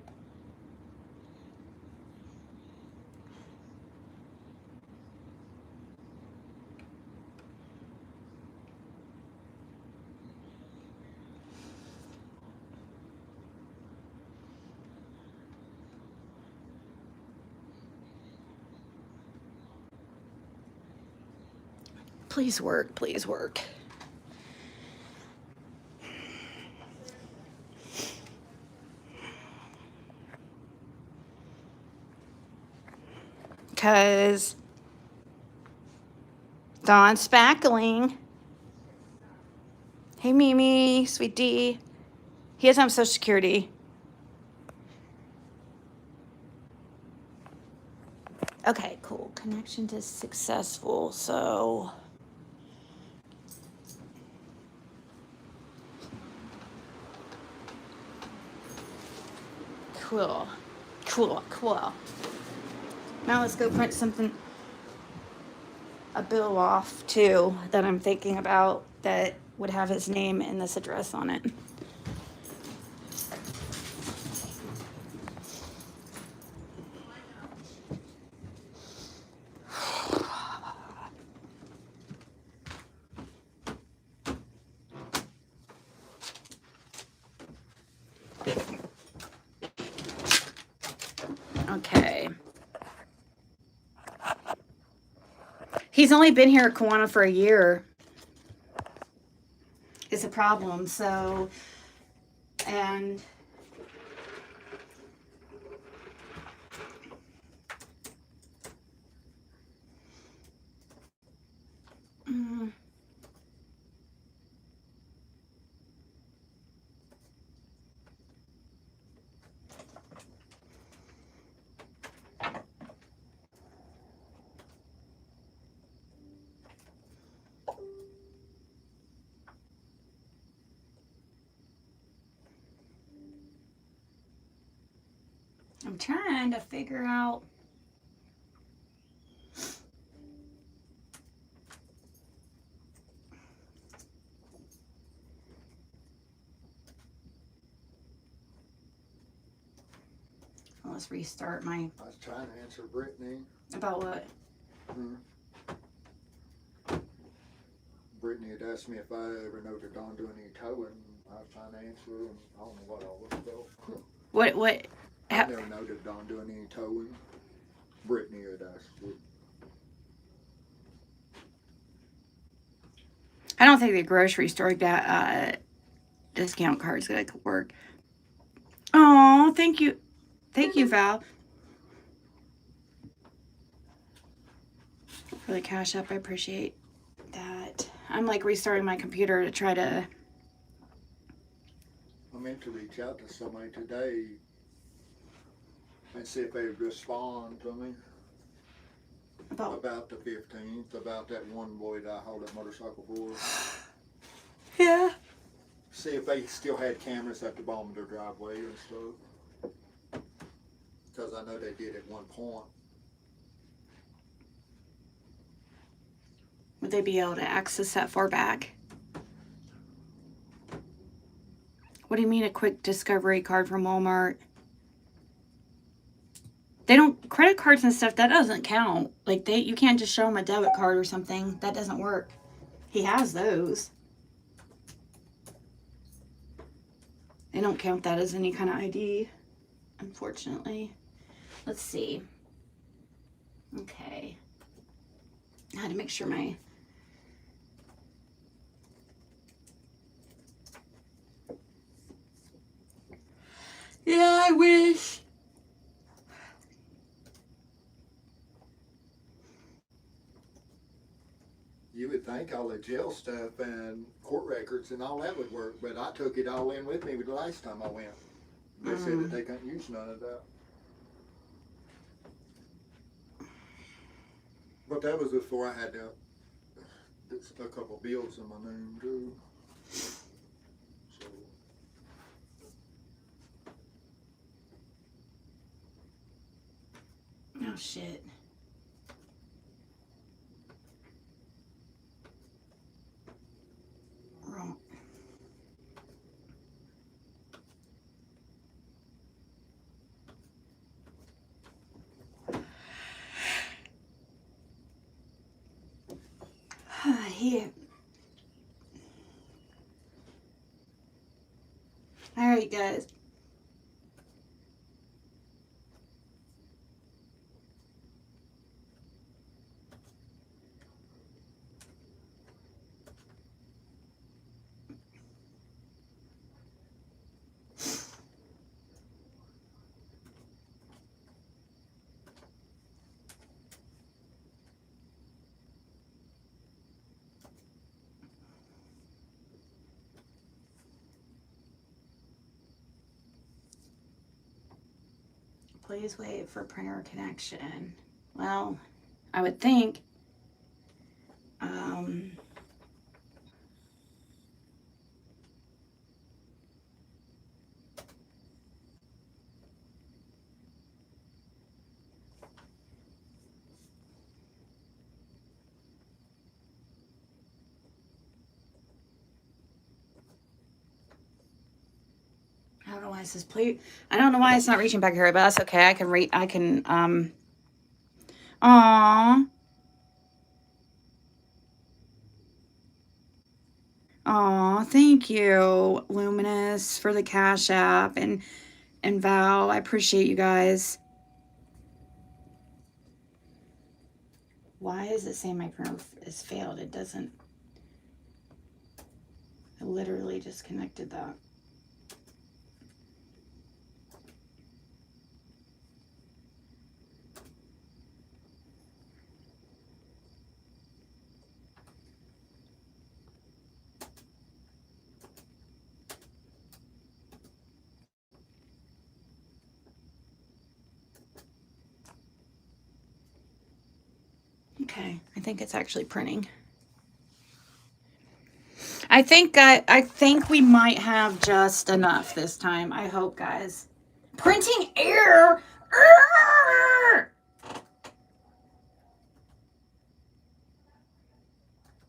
Speaker 1: please work, please work. Because Don Spackling. Hey, Mimi, sweet D. He doesn't have Social Security. Okay, cool. Connection to successful. So. Cool. Cool. Cool. Now let's go print something, a bill off too, that I'm thinking about that would have his name and this address on it. Okay. He's only been here at Kiwanis for a year. It's a problem, so, and mm, I'm trying to figure out. Let's restart my.
Speaker 4: I was trying to answer Brittany.
Speaker 1: About what?
Speaker 4: Brittany had asked me if I ever noted Dawn doing any towing. I was trying to answer her, and I don't know what all was about.
Speaker 1: What?
Speaker 4: I never noted Dawn doing any towing. Brittany had asked me.
Speaker 1: I don't think the grocery store got discount cards that could work. Oh, thank you. Thank you, Val. For the cash app, I appreciate that. I'm like restarting my computer to try to.
Speaker 4: I meant to reach out to somebody today and see if they would respond to me about the 15th, about that one boy that I hauled that motorcycle for.
Speaker 1: Yeah.
Speaker 4: See if they still had cameras at the bottom of their driveway and stuff. Because I know they did at one point.
Speaker 1: Would they be able to access that far back? What do you mean a quick discovery card from Walmart? They don't, credit cards and stuff, that doesn't count. Like you can't just show them a debit card or something. That doesn't work. He has those. They don't count that as any kind of ID, unfortunately. Let's see. Okay. I had to make sure my. Yeah, I wish.
Speaker 4: You would think all the jail stuff and court records and all that would work, but I took it all in with me the last time I went. They said that they couldn't use none of that. But that was before I had a couple bills in my name too. So.
Speaker 1: Oh shit. Wrong. Here. All right, guys. Please wait for printer connection. Well, I would think. it says play. I don't know why it's not reaching back here, but that's okay. I can read. I can. Aw. Aw. Thank you, Luminous, for the Cash App, and Val. I appreciate you guys. Why is it saying my printer has failed? It doesn't. I literally disconnected that. Okay, I think it's actually printing. I think we might have just enough this time. I hope, guys. Printing error.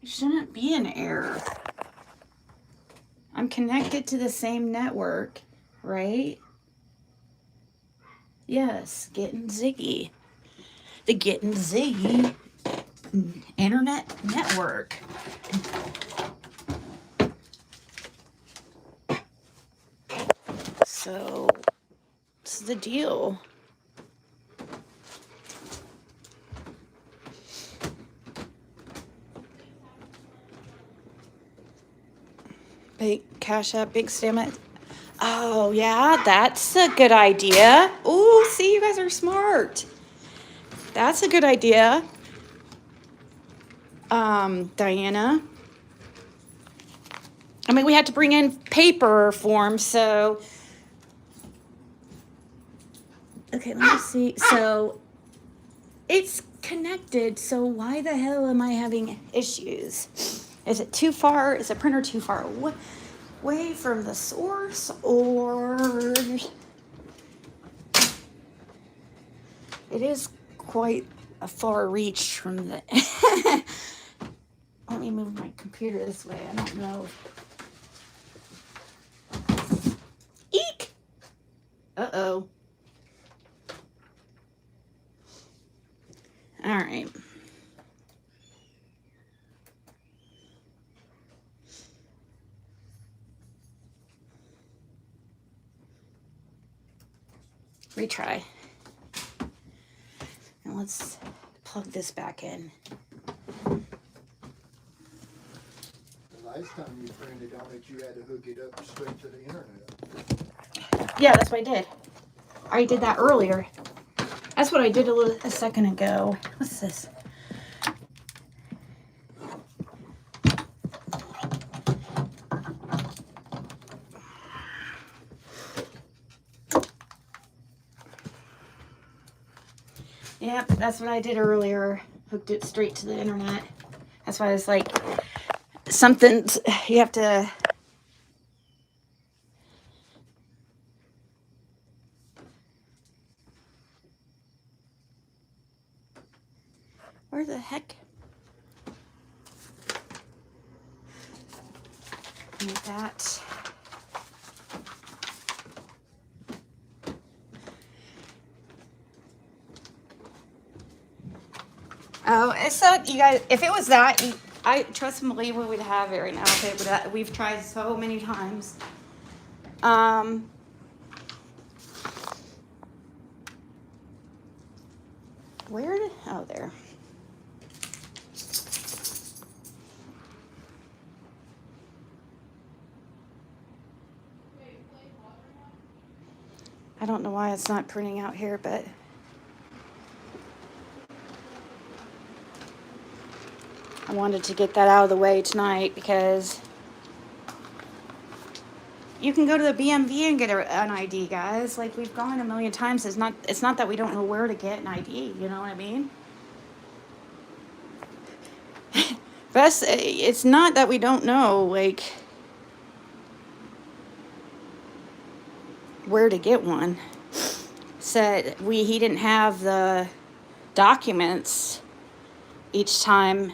Speaker 1: It shouldn't be an error. I'm connected to the same network, right? Yes, getting Ziggy. The Getting Ziggy internet network. So, this is the deal. Big Cash App, big stamp. Oh, yeah, that's a good idea. Ooh, see, you guys are smart. That's a good idea. Diana. I mean, we had to bring in paper form, so. Okay, let me see. So, it's connected, so why the hell am I having issues? Is it too far? Is the printer too far away from the source, or it is quite a far reach from the. Let me move my computer this way. I don't know. Eek! Uh-oh. All right. Retry. And let's plug this back in.
Speaker 4: The last time you printed on it, you had to hook it up straight to the internet.
Speaker 1: Yeah, that's what I did. I did that earlier. That's what I did a second ago. What's this? Yep, that's what I did earlier. Hooked it straight to the internet. That's why I was like, something's, you have to. Where the heck? Need that. Oh, it's not, you guys, if it was that, I trust and believe we would have it right now. Okay, but we've tried so many times. Where did, oh, there. I don't know why it's not printing out here, but I wanted to get that out of the way tonight because you can go to the BMV and get an ID, guys. Like we've gone a million times. It's not that we don't know where to get an ID. You know what I mean? But it's not that we don't know like where to get one. Said he didn't have the documents each time.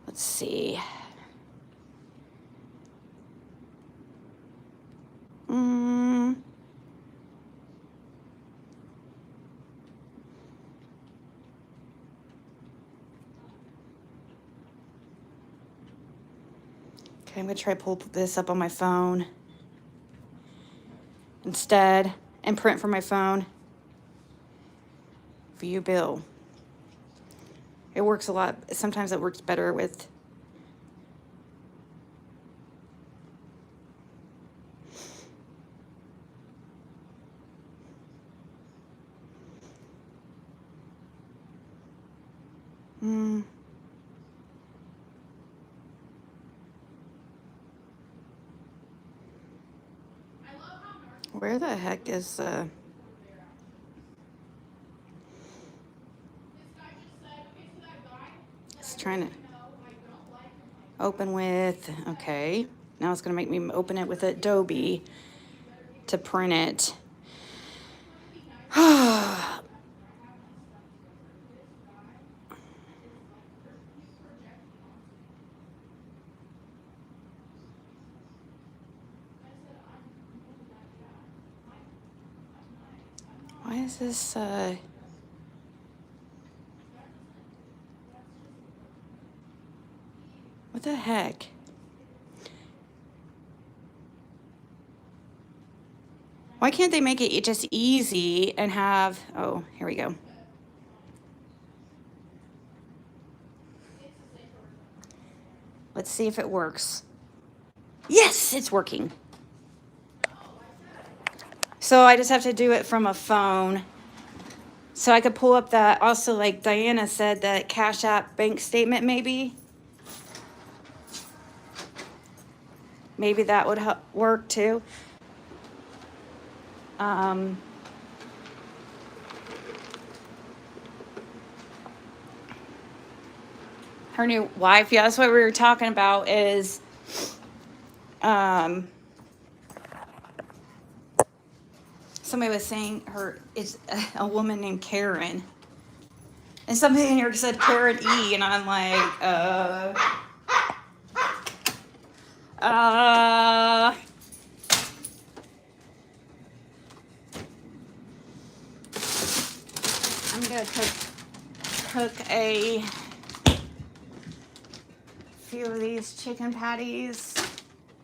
Speaker 1: Let's see. Mm. Okay, I'm gonna try to pull this up on my phone instead and print from my phone. View bill. It works a lot. Sometimes it works better with. Hmm. Where the heck is it's trying to open with, okay. Now it's gonna make me open it with Adobe to print it. Why is this what the heck? Why can't they make it just easy and have, oh, here we go. Let's see if it works. Yes, it's working. So I just have to do it from a phone. So I could pull up that, also like Diana said, that Cashapp bank statement maybe. Maybe that would work too. Her new wife, yeah, that's what we were talking about is somebody was saying her is a woman named Karen. And somebody in here said Karen E, and I'm like, I'm gonna cook a few of these chicken patties,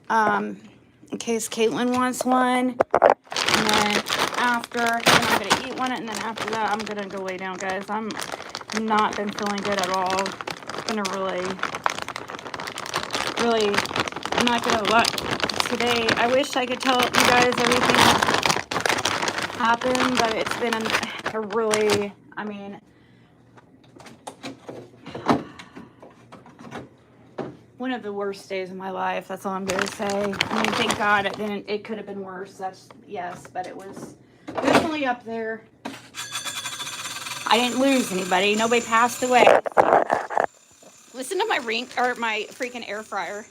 Speaker 1: in case Caitlin wants one. And then then I'm gonna eat one, and then after that, I'm gonna go lay down, guys. I'm not been feeling good at all. It's been a really, I'm not gonna lie. Today, I wish I could tell you guys everything that happened, but it's been a really, I mean, one of the worst days of my life. That's all I'm gonna say. I mean, thank God it didn't. It could have been worse. That's yes, but it was definitely up there. I didn't lose anybody. Nobody passed away. Listen to my my freaking air fryer.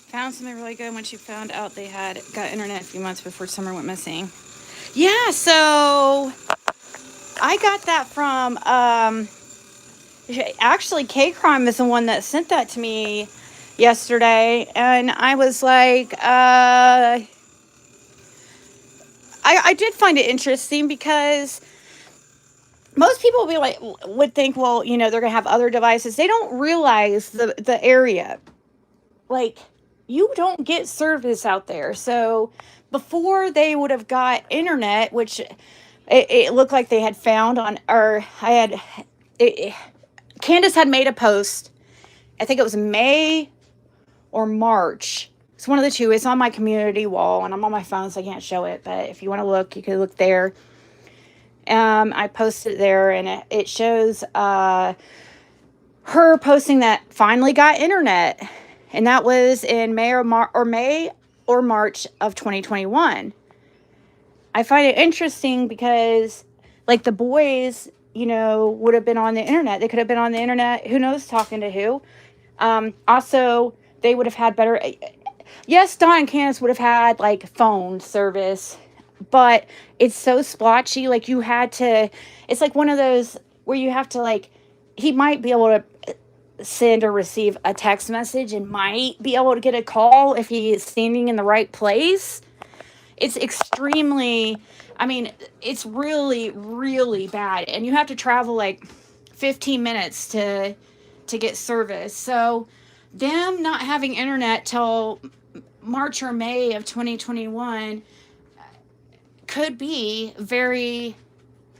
Speaker 1: Found something really good when she found out they got internet a few months before Summer went missing. Yeah, so I got that from actually K-Crime is the one that sent that to me yesterday, and I was like, I did find it interesting because most people would think, well, you know, they're gonna have other devices. They don't realize the area. Like, you don't get service out there. So before they would have got internet, which it looked like they had found on, or Candace had made a post. I think it was May or March. It's one of the two. It's on my community wall, and I'm on my phone, so I can't show it. But if you want to look, you can look there. I posted it there, and it shows her posting that finally got internet, and that was in May or March of 2021. I find it interesting because, like, the boys, you know, would have been on the internet. They could have been on the internet. Who knows talking to who? Also, they would have had better. Yes, Don and Candace would have had like phone service, but it's so splotchy. Like you had to. It's like one of those where you have to like. He might be able to send or receive a text message and might be able to get a call if he is standing in the right place. It's extremely, I mean, it's really, really bad. And you have to travel like 15 minutes to get service. So them not having internet till March or May of 2021 could be very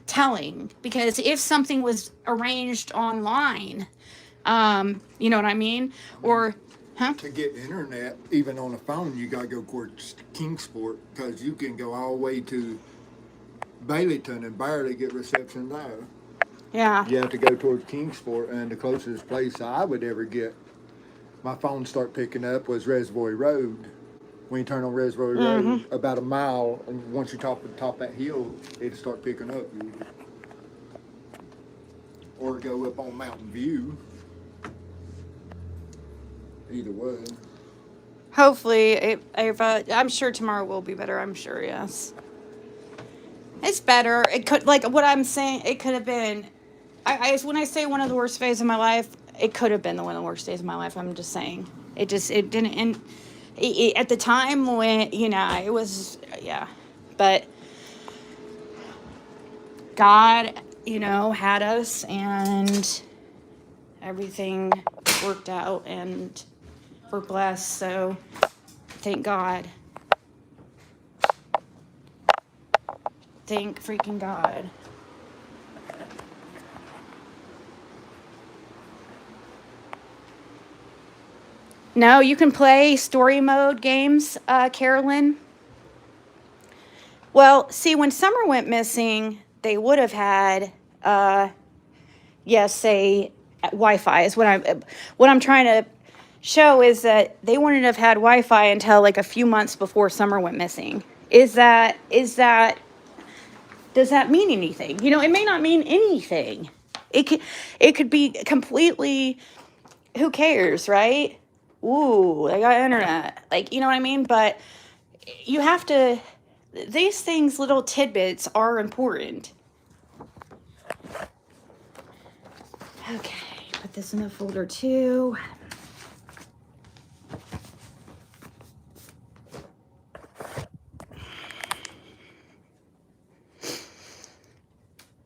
Speaker 1: telling, because if something was arranged online, you know what I mean? Or, huh?
Speaker 4: To get internet, even on the phone, you gotta go towards Kingsport, because you can go all the way to Baileyton and barely get reception there.
Speaker 1: Yeah.
Speaker 4: You have to go towards Kingsport, and the closest place I would ever get my phone start picking up was Reservoir Road. When you turn on Reservoir Road, about a mile, and once you top that hill, it'll start picking up. Or go up on Mountain View. Either way.
Speaker 1: Hopefully, I'm sure tomorrow will be better. I'm sure, yes. It's better. It could, like what I'm saying, it could have been. When I say one of the worst days of my life, it could have been one of the worst days of my life. I'm just saying. It didn't. And at the time when, it was, yeah. But God, had us, and everything worked out, and we're blessed. So thank God. Thank freaking God. No, you can play story mode games, Carolyn. Well, see, when Summer went missing, they would have had, say, Wi-Fi. Is what I'm trying to show is that they wouldn't have had Wi-Fi until like a few months before Summer went missing. Does that mean anything? It may not mean anything. It could be completely, who cares, right? Ooh, I got internet. Like, you know what I mean? But you have to, these things, little tidbits are important. Okay, put this in the folder too.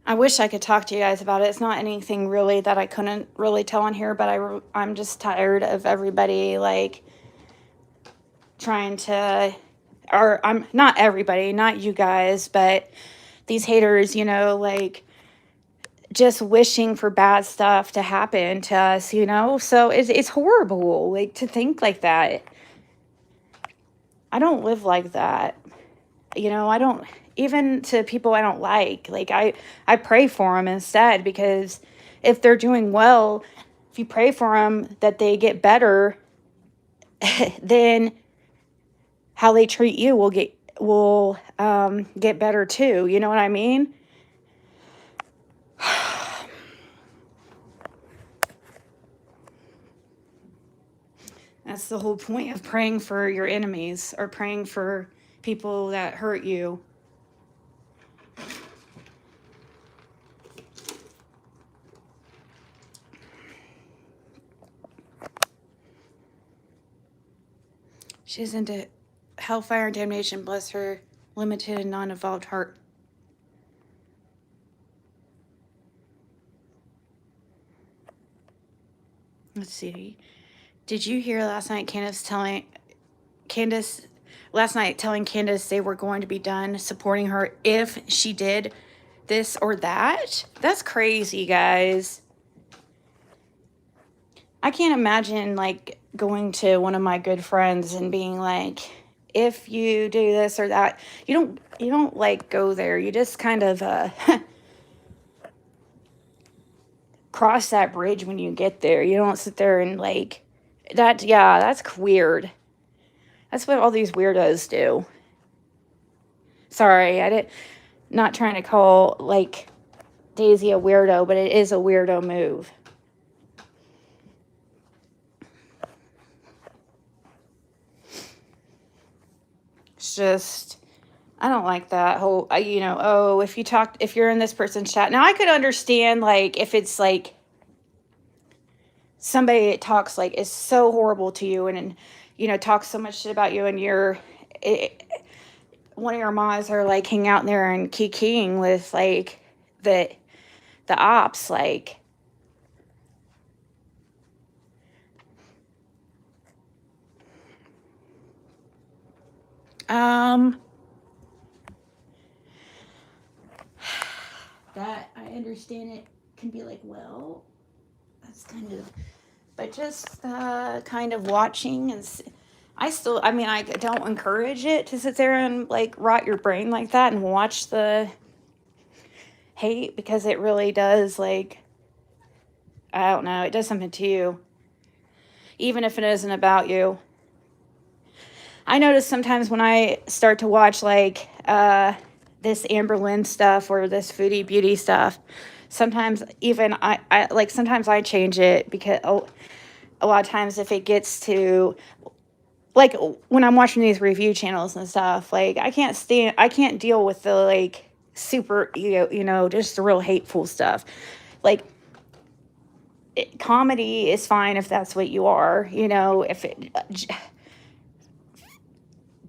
Speaker 1: I wish I could talk to you guys about it. It's not anything really that I couldn't really tell on here, but I'm just tired of everybody like trying to, or I'm not everybody, not you guys, but these haters, like just wishing for bad stuff to happen to us, so it's horrible, like, to think like that. I don't live like that. I don't, even to people I don't like I pray for them instead, because if they're doing well, if you pray for them that they get better, then how they treat you will get better too. You know what I mean? That's the whole point of praying for your enemies, or praying for people that hurt you. She's into hellfire and damnation. Bless her limited and non-evolved heart. Let's see. Did you hear last night Candace telling Candace they were going to be done supporting her if she did this or that? That's crazy, guys. I can't imagine like going to one of my good friends and being like, if you do this or that. You don't like go there. You just kind of cross that bridge when you get there. You don't sit there and like that. Yeah, that's weird. That's what all these weirdos do. Sorry, not trying to call like Daisy a weirdo, but it is a weirdo move. just, I don't like that whole, you know, oh, if you're in this person's chat. Now, I could understand, like, if it's, like, somebody that talks, like, is so horrible to you and you know, talks so much shit about you and one of your moms are, like, hanging out in there and kikiing with, like, the ops, like, that I understand it can be like, well, that's kind of, but just kind of watching I mean, I don't encourage it to sit there and, like, rot your brain like that and watch the hate, because it really does, like, I don't know, it does something to you, even if it isn't about you. I notice sometimes when I start to watch, like, this Amber Lynn stuff or this foodie beauty stuff, sometimes even sometimes I change it, because a lot of times if it gets to, like, when I'm watching these review channels and stuff, like, I can't deal with the, like, super, you know, just the real hateful stuff. Like, comedy is fine if that's what you are, you know,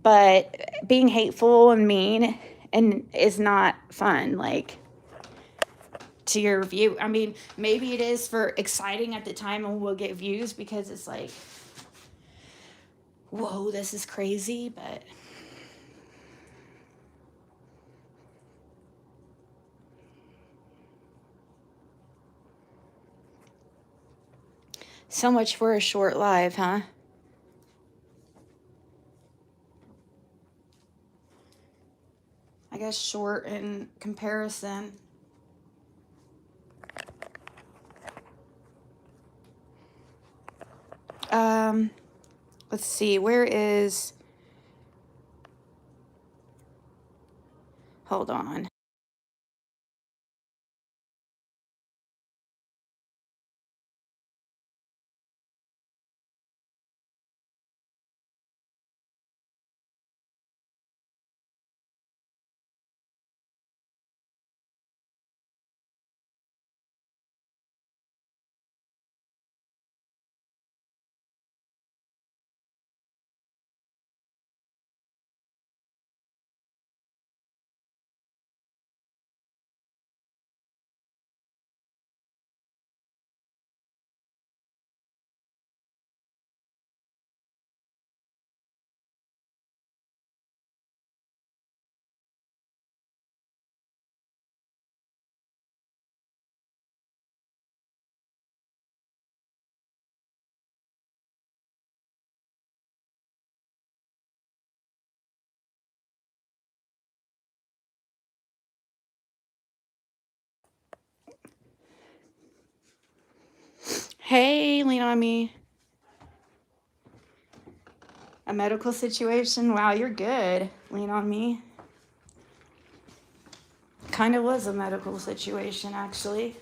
Speaker 1: but being hateful and mean and is not fun, like, to your view. I mean, maybe it is for exciting at the time and we'll get views because it's like, whoa, this is crazy, but so much for a short live, huh? I guess short in comparison. Let's see, where is, hold on. Hey, lean on me. A medical situation? Wow, you're good. Lean on me. Kind of was a medical situation, actually.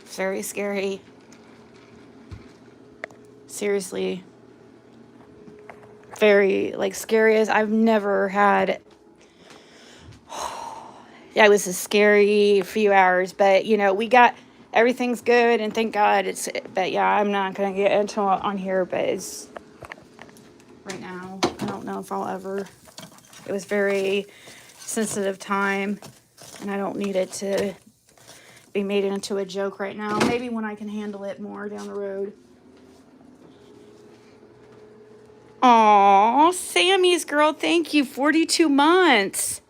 Speaker 1: Very scary. Seriously. Very, like, scary as I've never had. Yeah, it was a scary few hours, but, you know, everything's good and thank God. But yeah, I'm not going to get into it on here, but it's right now, I don't know if I'll ever. It was very sensitive time and I don't need it to be made into a joke right now. Maybe when I can handle it more down the road. Aw, Sammy's girl, thank you. 42 months.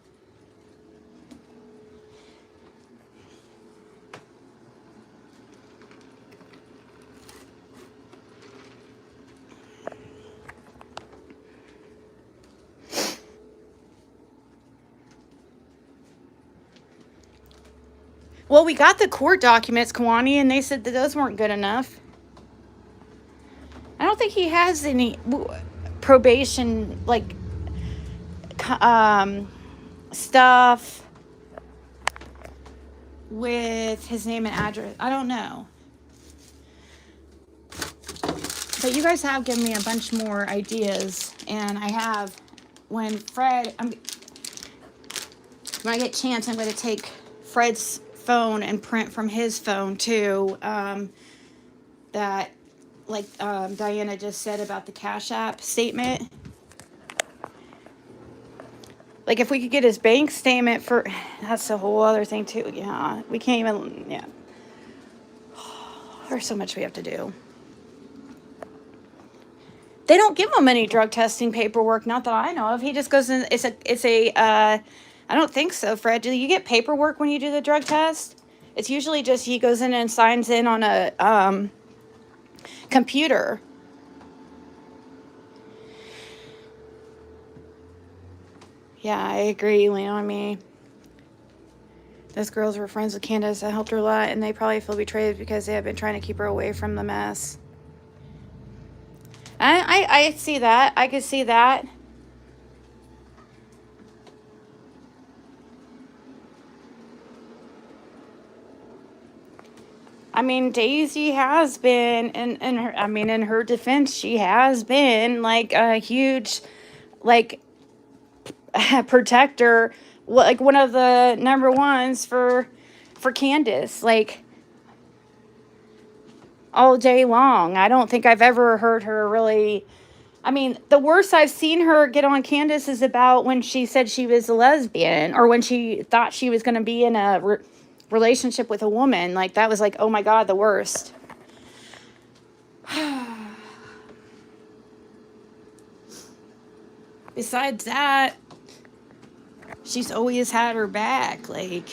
Speaker 1: Well, we got the court documents, Kwani, and they said that those weren't good enough. I don't think he has any probation, like, stuff with his name and address. I don't know. But you guys have given me a bunch more ideas, and I have, when I get a chance, I'm going to take Fred's phone and print from his phone too, that, like Diana just said about the Cashapp statement. Like, if we could get his bank statement for, that's a whole other thing too. Yeah, we can't even, yeah. There's so much we have to do. They don't give him any drug testing paperwork, not that I know of. He just goes in, I don't think so, Fred. Do you get paperwork when you do the drug test? It's usually just he goes in and signs in on a computer. Yeah, I agree, Leonie. Those girls were friends with Candace. I helped her a lot, and they probably feel betrayed because they have been trying to keep her away from the mess. I see that. I could see that. I mean, Daisy has been, in her defense, she has been like a huge, like, protector, like one of the number ones for Candace, like, all day long. I don't think I've ever heard her really. I mean, the worst I've seen her get on Candace is about when she said she was a lesbian, or when she thought she was going to be in a relationship with a woman. Like, that was like, oh my God, the worst. Besides that, she's always had her back. Like,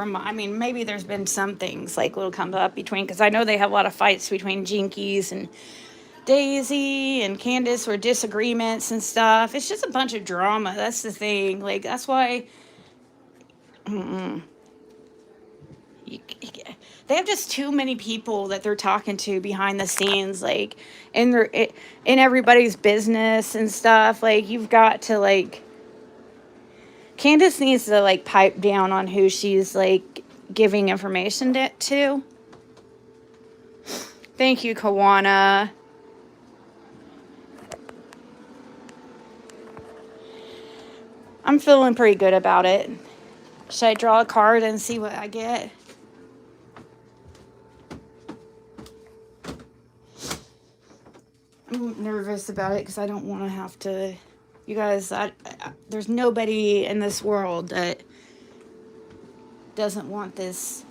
Speaker 1: maybe there's been some things like will come up between, because I know they have a lot of fights between Jinkies and Daisy and Candace, or disagreements and stuff. It's just a bunch of drama. That's the thing. Like, that's why they have just too many people that they're talking to behind the scenes, like in everybody's business and stuff. Like, you've got to, like, Candace needs to, like, pipe down on who she's, like, giving information to. Thank you, Kawana. I'm feeling pretty good about it. Should I draw a card and see what I get? I'm nervous about it because I don't want to have to. You guys, there's nobody in this world that doesn't want this,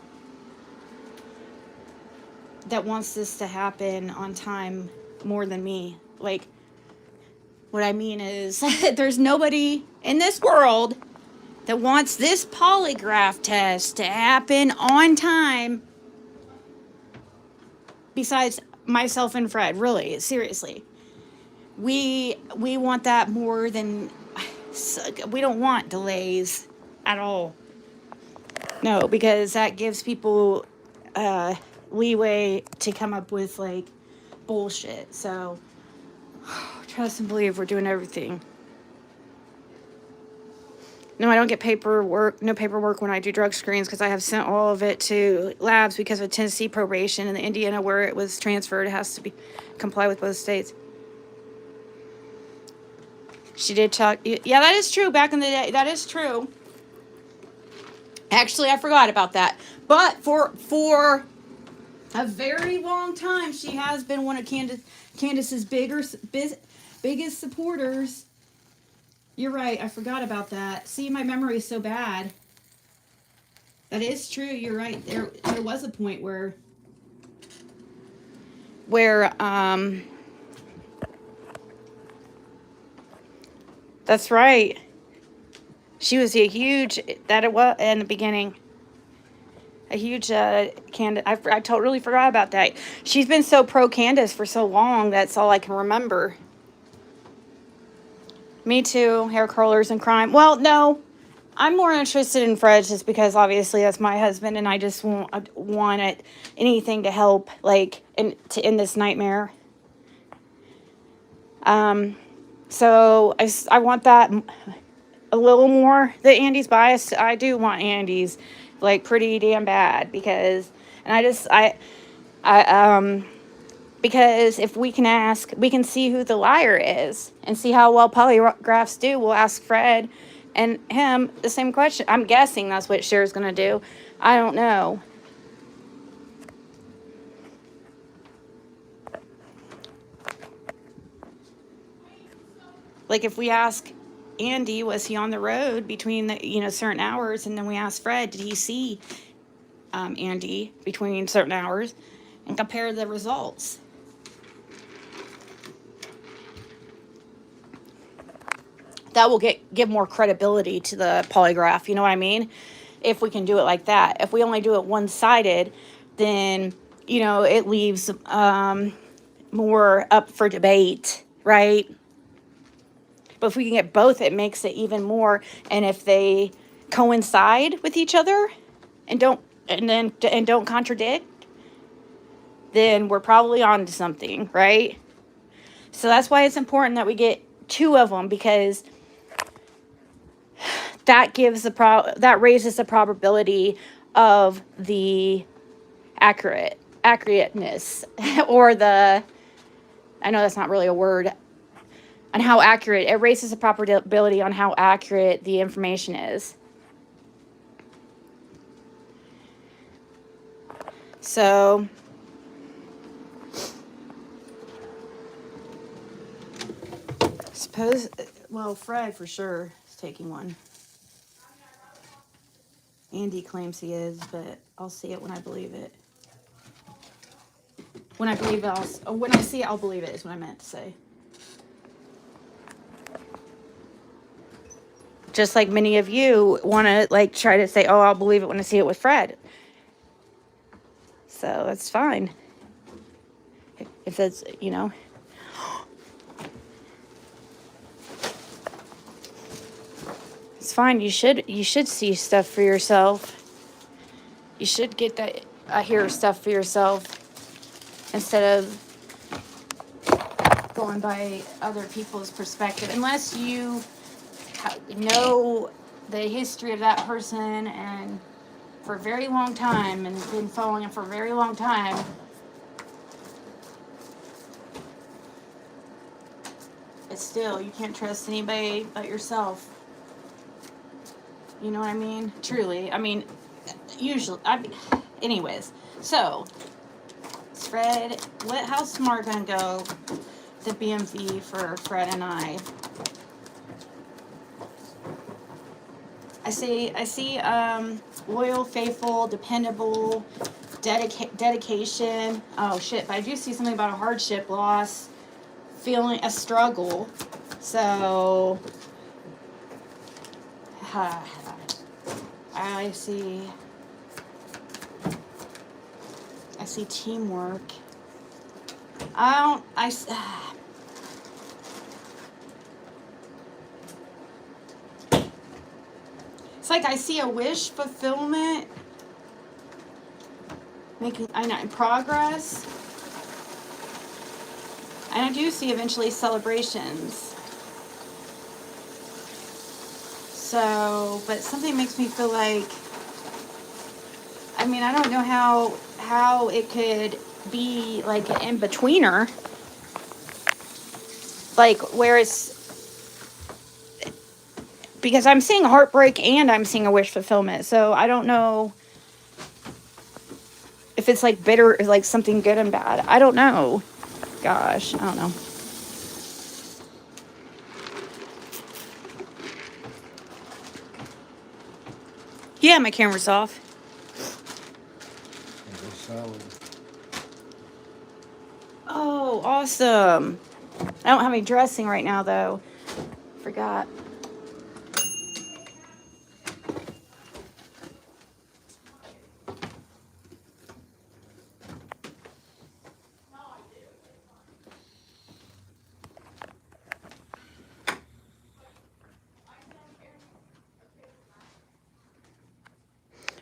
Speaker 1: that wants this to happen on time more than me. Like, what I mean is, there's nobody in this world that wants this polygraph test to happen on time besides myself and Fred. Really, seriously. We want that more than, we don't want delays at all. No, because that gives people leeway to come up with, like, bullshit. So, trust and believe we're doing everything. No, I don't get no paperwork when I do drug screens, because I have sent all of it to labs because of Tennessee probation, and the Indiana where it was transferred, it has to comply with both states. She did talk. Yeah, that is true. Back in the day, that is true. Actually, I forgot about that. But for a very long time, she has been one of Candace's biggest supporters. You're right. I forgot about that. See, my memory is so bad. That is true. You're right. There was a point where that's right. She was a huge, that it was in the beginning. A huge Candace. I totally forgot about that. She's been so pro Candace for so long. That's all I can remember. Me too. Hair curlers and crime. Well, no. I'm more interested in Fred just because obviously that's my husband, and I just want anything to help, like, to end this nightmare. So I want that a little more. The Andy's bias. I do want Andy's, like, pretty damn bad, because, and Because if we can ask, we can see who the liar is and see how well polygraphs do. We'll ask Fred and him the same question. I'm guessing that's what Cher's going to do. I don't know. Like if we ask Andy, was he on the road between the certain hours, and then we ask Fred, did he see Andy between certain hours, and compare the results. That will give more credibility to the polygraph, you know what I mean? If we can do it like that. If we only do it one-sided, then, it leaves more up for debate, right? But if we can get both, it makes it even more. And if they coincide with each other and don't contradict, then we're probably on to something, right? So that's why it's important that we get two of them, because that that raises the probability of the accurateness or the, I know that's not really a word, on how accurate it raises the probability on how accurate the information is. So Fred for sure is taking one. Andy claims he is, but I'll see it when I believe it. When I see it, I'll believe it, is what I meant to say. Just like many of you want to try to say, oh, I'll believe it when I see it with Fred. So that's fine. If that's, it's fine. You should see stuff for yourself. You should get that hear stuff for yourself instead of going by other people's perspective. Unless you know the history of that person and for a very long time and been following him for a very long time. But still, you can't trust anybody but yourself. You know what I mean? Truly. I mean, usually. Anyways, so Fred, how smart gonna go the BMV for Fred and I? I see loyal, faithful, dependable, dedication. Oh shit, but I do see something about a hardship, loss, feeling a struggle. So I see teamwork. It's like I see a wish fulfillment, in progress, and I do see eventually celebrations. So, but something makes me feel like, I don't know how it could be like an in-betweener, like where it's, because I'm seeing heartbreak and I'm seeing a wish fulfillment. So I don't know if it's like bitter, like something good and bad. I don't know. Gosh, I don't know. Yeah, my camera's off. Oh, awesome. I don't have any dressing right now, though. Forgot.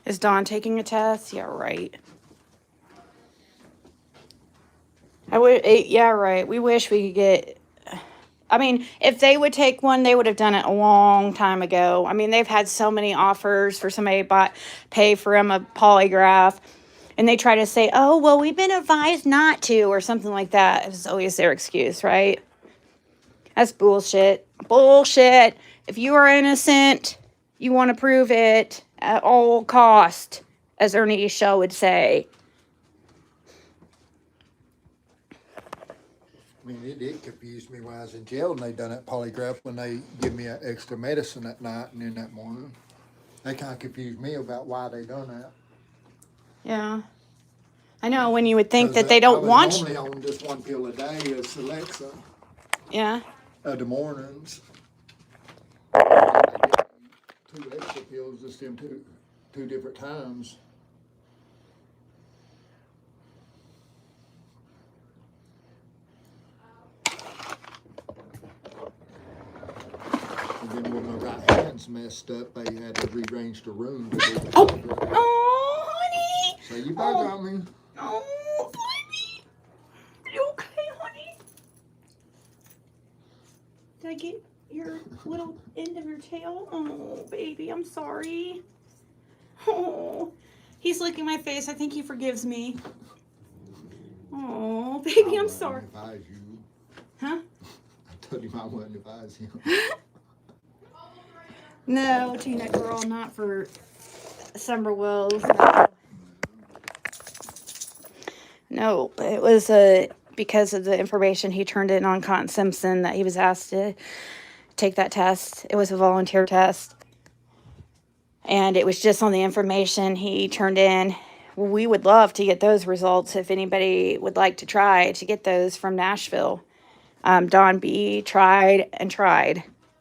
Speaker 1: Is Dawn taking a test? Yeah, right. Yeah, right. We wish we could get, if they would take one, they would have done it a long time ago. They've had so many offers for somebody to pay for them a polygraph. And they try to say, oh, well, we've been advised not to, or something like that. It's always their excuse, right? That's bullshit. Bullshit. If you are innocent, you want to prove it at all cost, as Ernie Shaw would say.
Speaker 4: I mean, it did confuse me when I was in jail and they done that polygraph when they give me an extra medicine that night and then that morning. They kind of confused me about why they done that.
Speaker 1: Yeah. I know, when you would think
Speaker 4: 'Cause,
Speaker 1: they
Speaker 4: I
Speaker 1: don't
Speaker 4: was
Speaker 1: want you.
Speaker 4: normally on just one pill a day of Celexa
Speaker 1: Yeah.
Speaker 4: of the mornings. They get 2 extra pills just in two different times. And then when my right hand's messed up, they had to rearrange the room to do the polygraph.
Speaker 1: Oh, honey.
Speaker 4: So you back on me.
Speaker 1: Oh, baby. You okay, honey? Did I get your little end of your tail? Oh, baby, I'm sorry. Oh, he's licking my face. I think he forgives me. Oh, baby, I'm sorry.
Speaker 4: Advise you.
Speaker 1: Huh?
Speaker 4: I told him I wouldn't advise him.
Speaker 1: No, Tina girl, not for Summer Wells. No, it was because of the information he turned in on Cotton Simpson that he was asked to take that test. It was a volunteer test. And it was just on the information he turned in. We would love to get those results if anybody would like to try to get those from Nashville. Don B. tried, and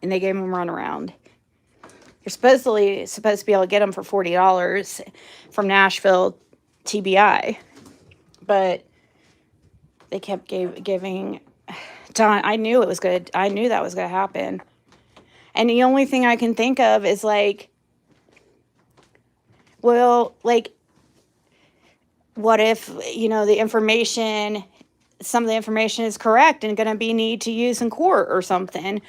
Speaker 1: they gave him a runaround. You're supposed to be able to get them for $40 from Nashville, TBI. But they kept giving Don. I knew it was good. I knew that was going to happen. And the only thing I can think of is like, well, like, what if, the information, some of the information is correct and going to be need to use in court or something.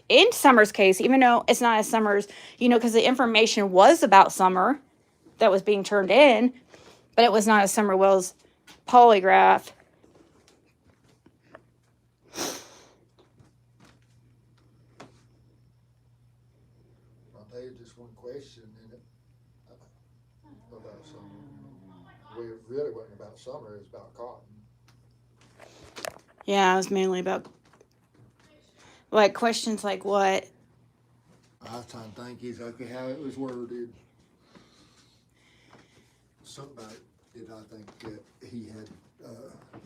Speaker 1: In Summer's case, even though it's not as Summer's, because the information was about Summer that was being turned in, but it was not a Summer Wells polygraph.
Speaker 4: I'll tell you just one question in it about Summer. Well, it really wasn't about Summer, it was about Cotton.
Speaker 1: Yeah, it was mainly about, like, questions like what?
Speaker 4: I was trying to think exactly how it was worded. Something about it, I think that he had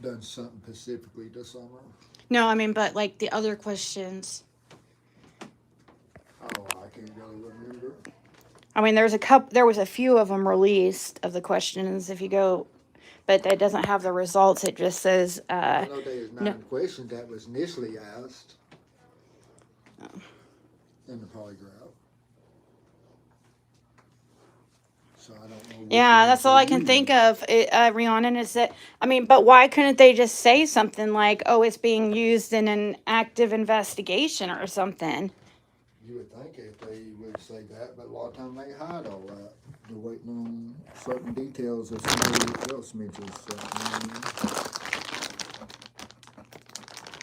Speaker 4: done something specifically to Summer.
Speaker 1: No, I mean, but like the other questions.
Speaker 4: Oh, I can't really remember.
Speaker 1: I mean, there was a few of them released of the questions if you go, but that doesn't have the results. It just says,
Speaker 4: I know there was 9 questions that was initially asked in the polygraph. So I don't know.
Speaker 1: Yeah, that's all I can think of, Rhiannon, is that, I mean, but why couldn't they just say something like, oh, it's being used in an active investigation or something?
Speaker 4: You would think if they would say that, but a lot of times they hide all that. They're waiting on certain details that somebody else mentions.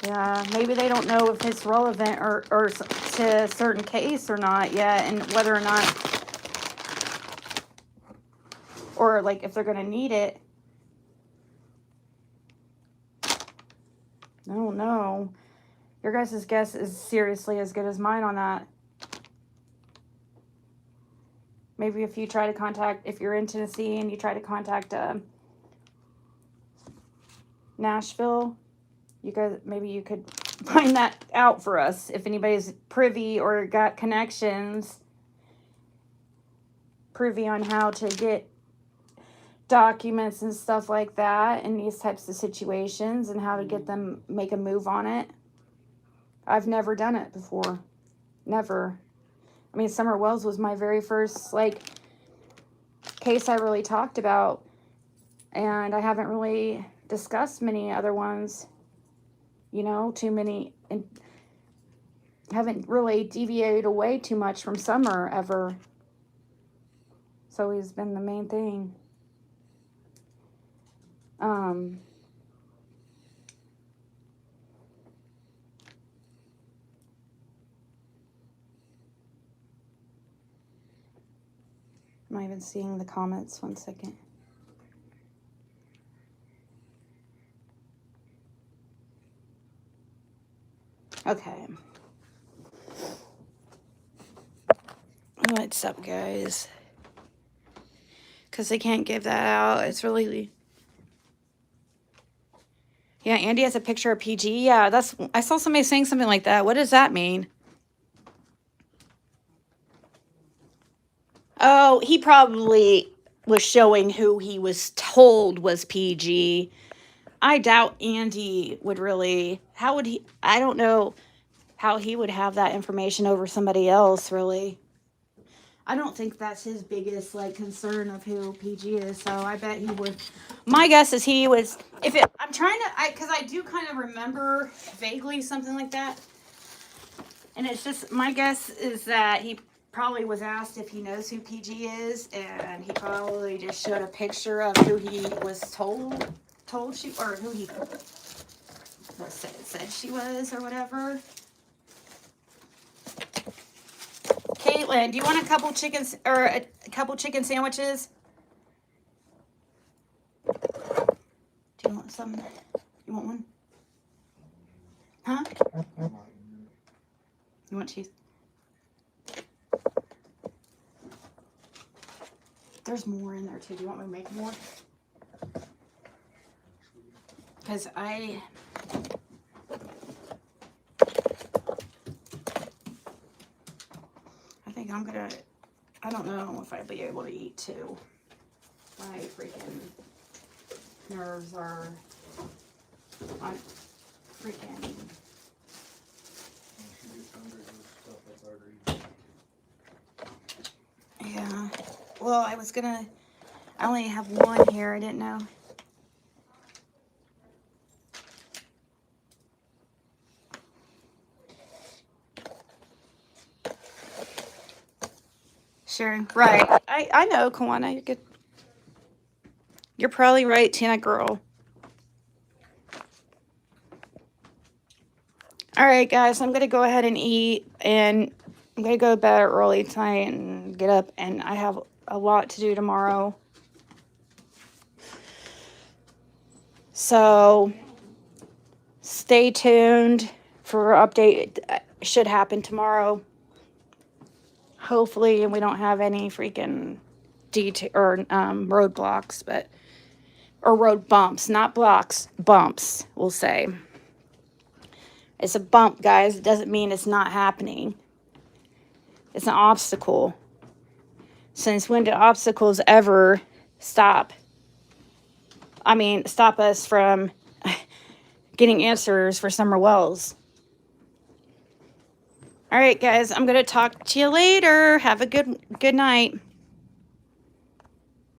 Speaker 1: Yeah, maybe they don't know if it's relevant or to a certain case or not yet, and whether or not, or like if they're going to need it. I don't know. Your guys' guess is seriously as good as mine on that. Maybe if you try to contact, if you're in Tennessee and you try to contact Nashville, maybe you could find that out for us. If anybody's privy or got connections, privy on how to get documents and stuff like that in these types of situations and how to get them, make a move on it. I've never done it before. Never. I mean, Summer Wells was my very first, case I really talked about. And I haven't really discussed many other ones, too many. And haven't really deviated away too much from Summer ever. It's always been the main thing. I'm not even seeing the comments. 1 second. Okay. What's up, guys? Because they can't give that out. It's really... Yeah, Andy has a picture of PG. Yeah, that's... I saw somebody saying something like that. What does that mean? Oh, he probably was showing who he was told was PG. I doubt Andy would really... How would he... I don't know how he would have that information over somebody else, really. I don't think that's his biggest, like, concern of who PG is, so I bet he would... My guess is he was... If it... I'm trying to... Because I do kind of remember vaguely something like that. And it's just... My guess is that he probably was asked if he knows who PG is, and he probably just showed a picture of who he was told she... Or who he... said she was, or whatever. Caitlin, do you want a couple chickens or a couple chicken sandwiches? Do you want some? You want one? Huh? You want cheese? There's more in there too. Do you want me to make more? Because I think I'm gonna, I don't know if I'd be able to eat two. My freaking nerves are on freaking. Yeah. Well, I only have one here. I didn't know. Sure. Right. I know, Kawana. You're good. You're probably right, Tina girl. All right, guys. I'm going to go ahead and eat. And I'm going to go to bed early tonight and get up. And I have a lot to do tomorrow. So stay tuned for update. Should happen tomorrow. Hopefully we don't have any freaking roadblocks, or road bumps, not blocks, bumps, we'll say. It's a bump, guys. It doesn't mean it's not happening. It's an obstacle. Since when do obstacles ever stop us from getting answers for Summer Wells? All right, guys, I'm going to talk to you later. Have a good night.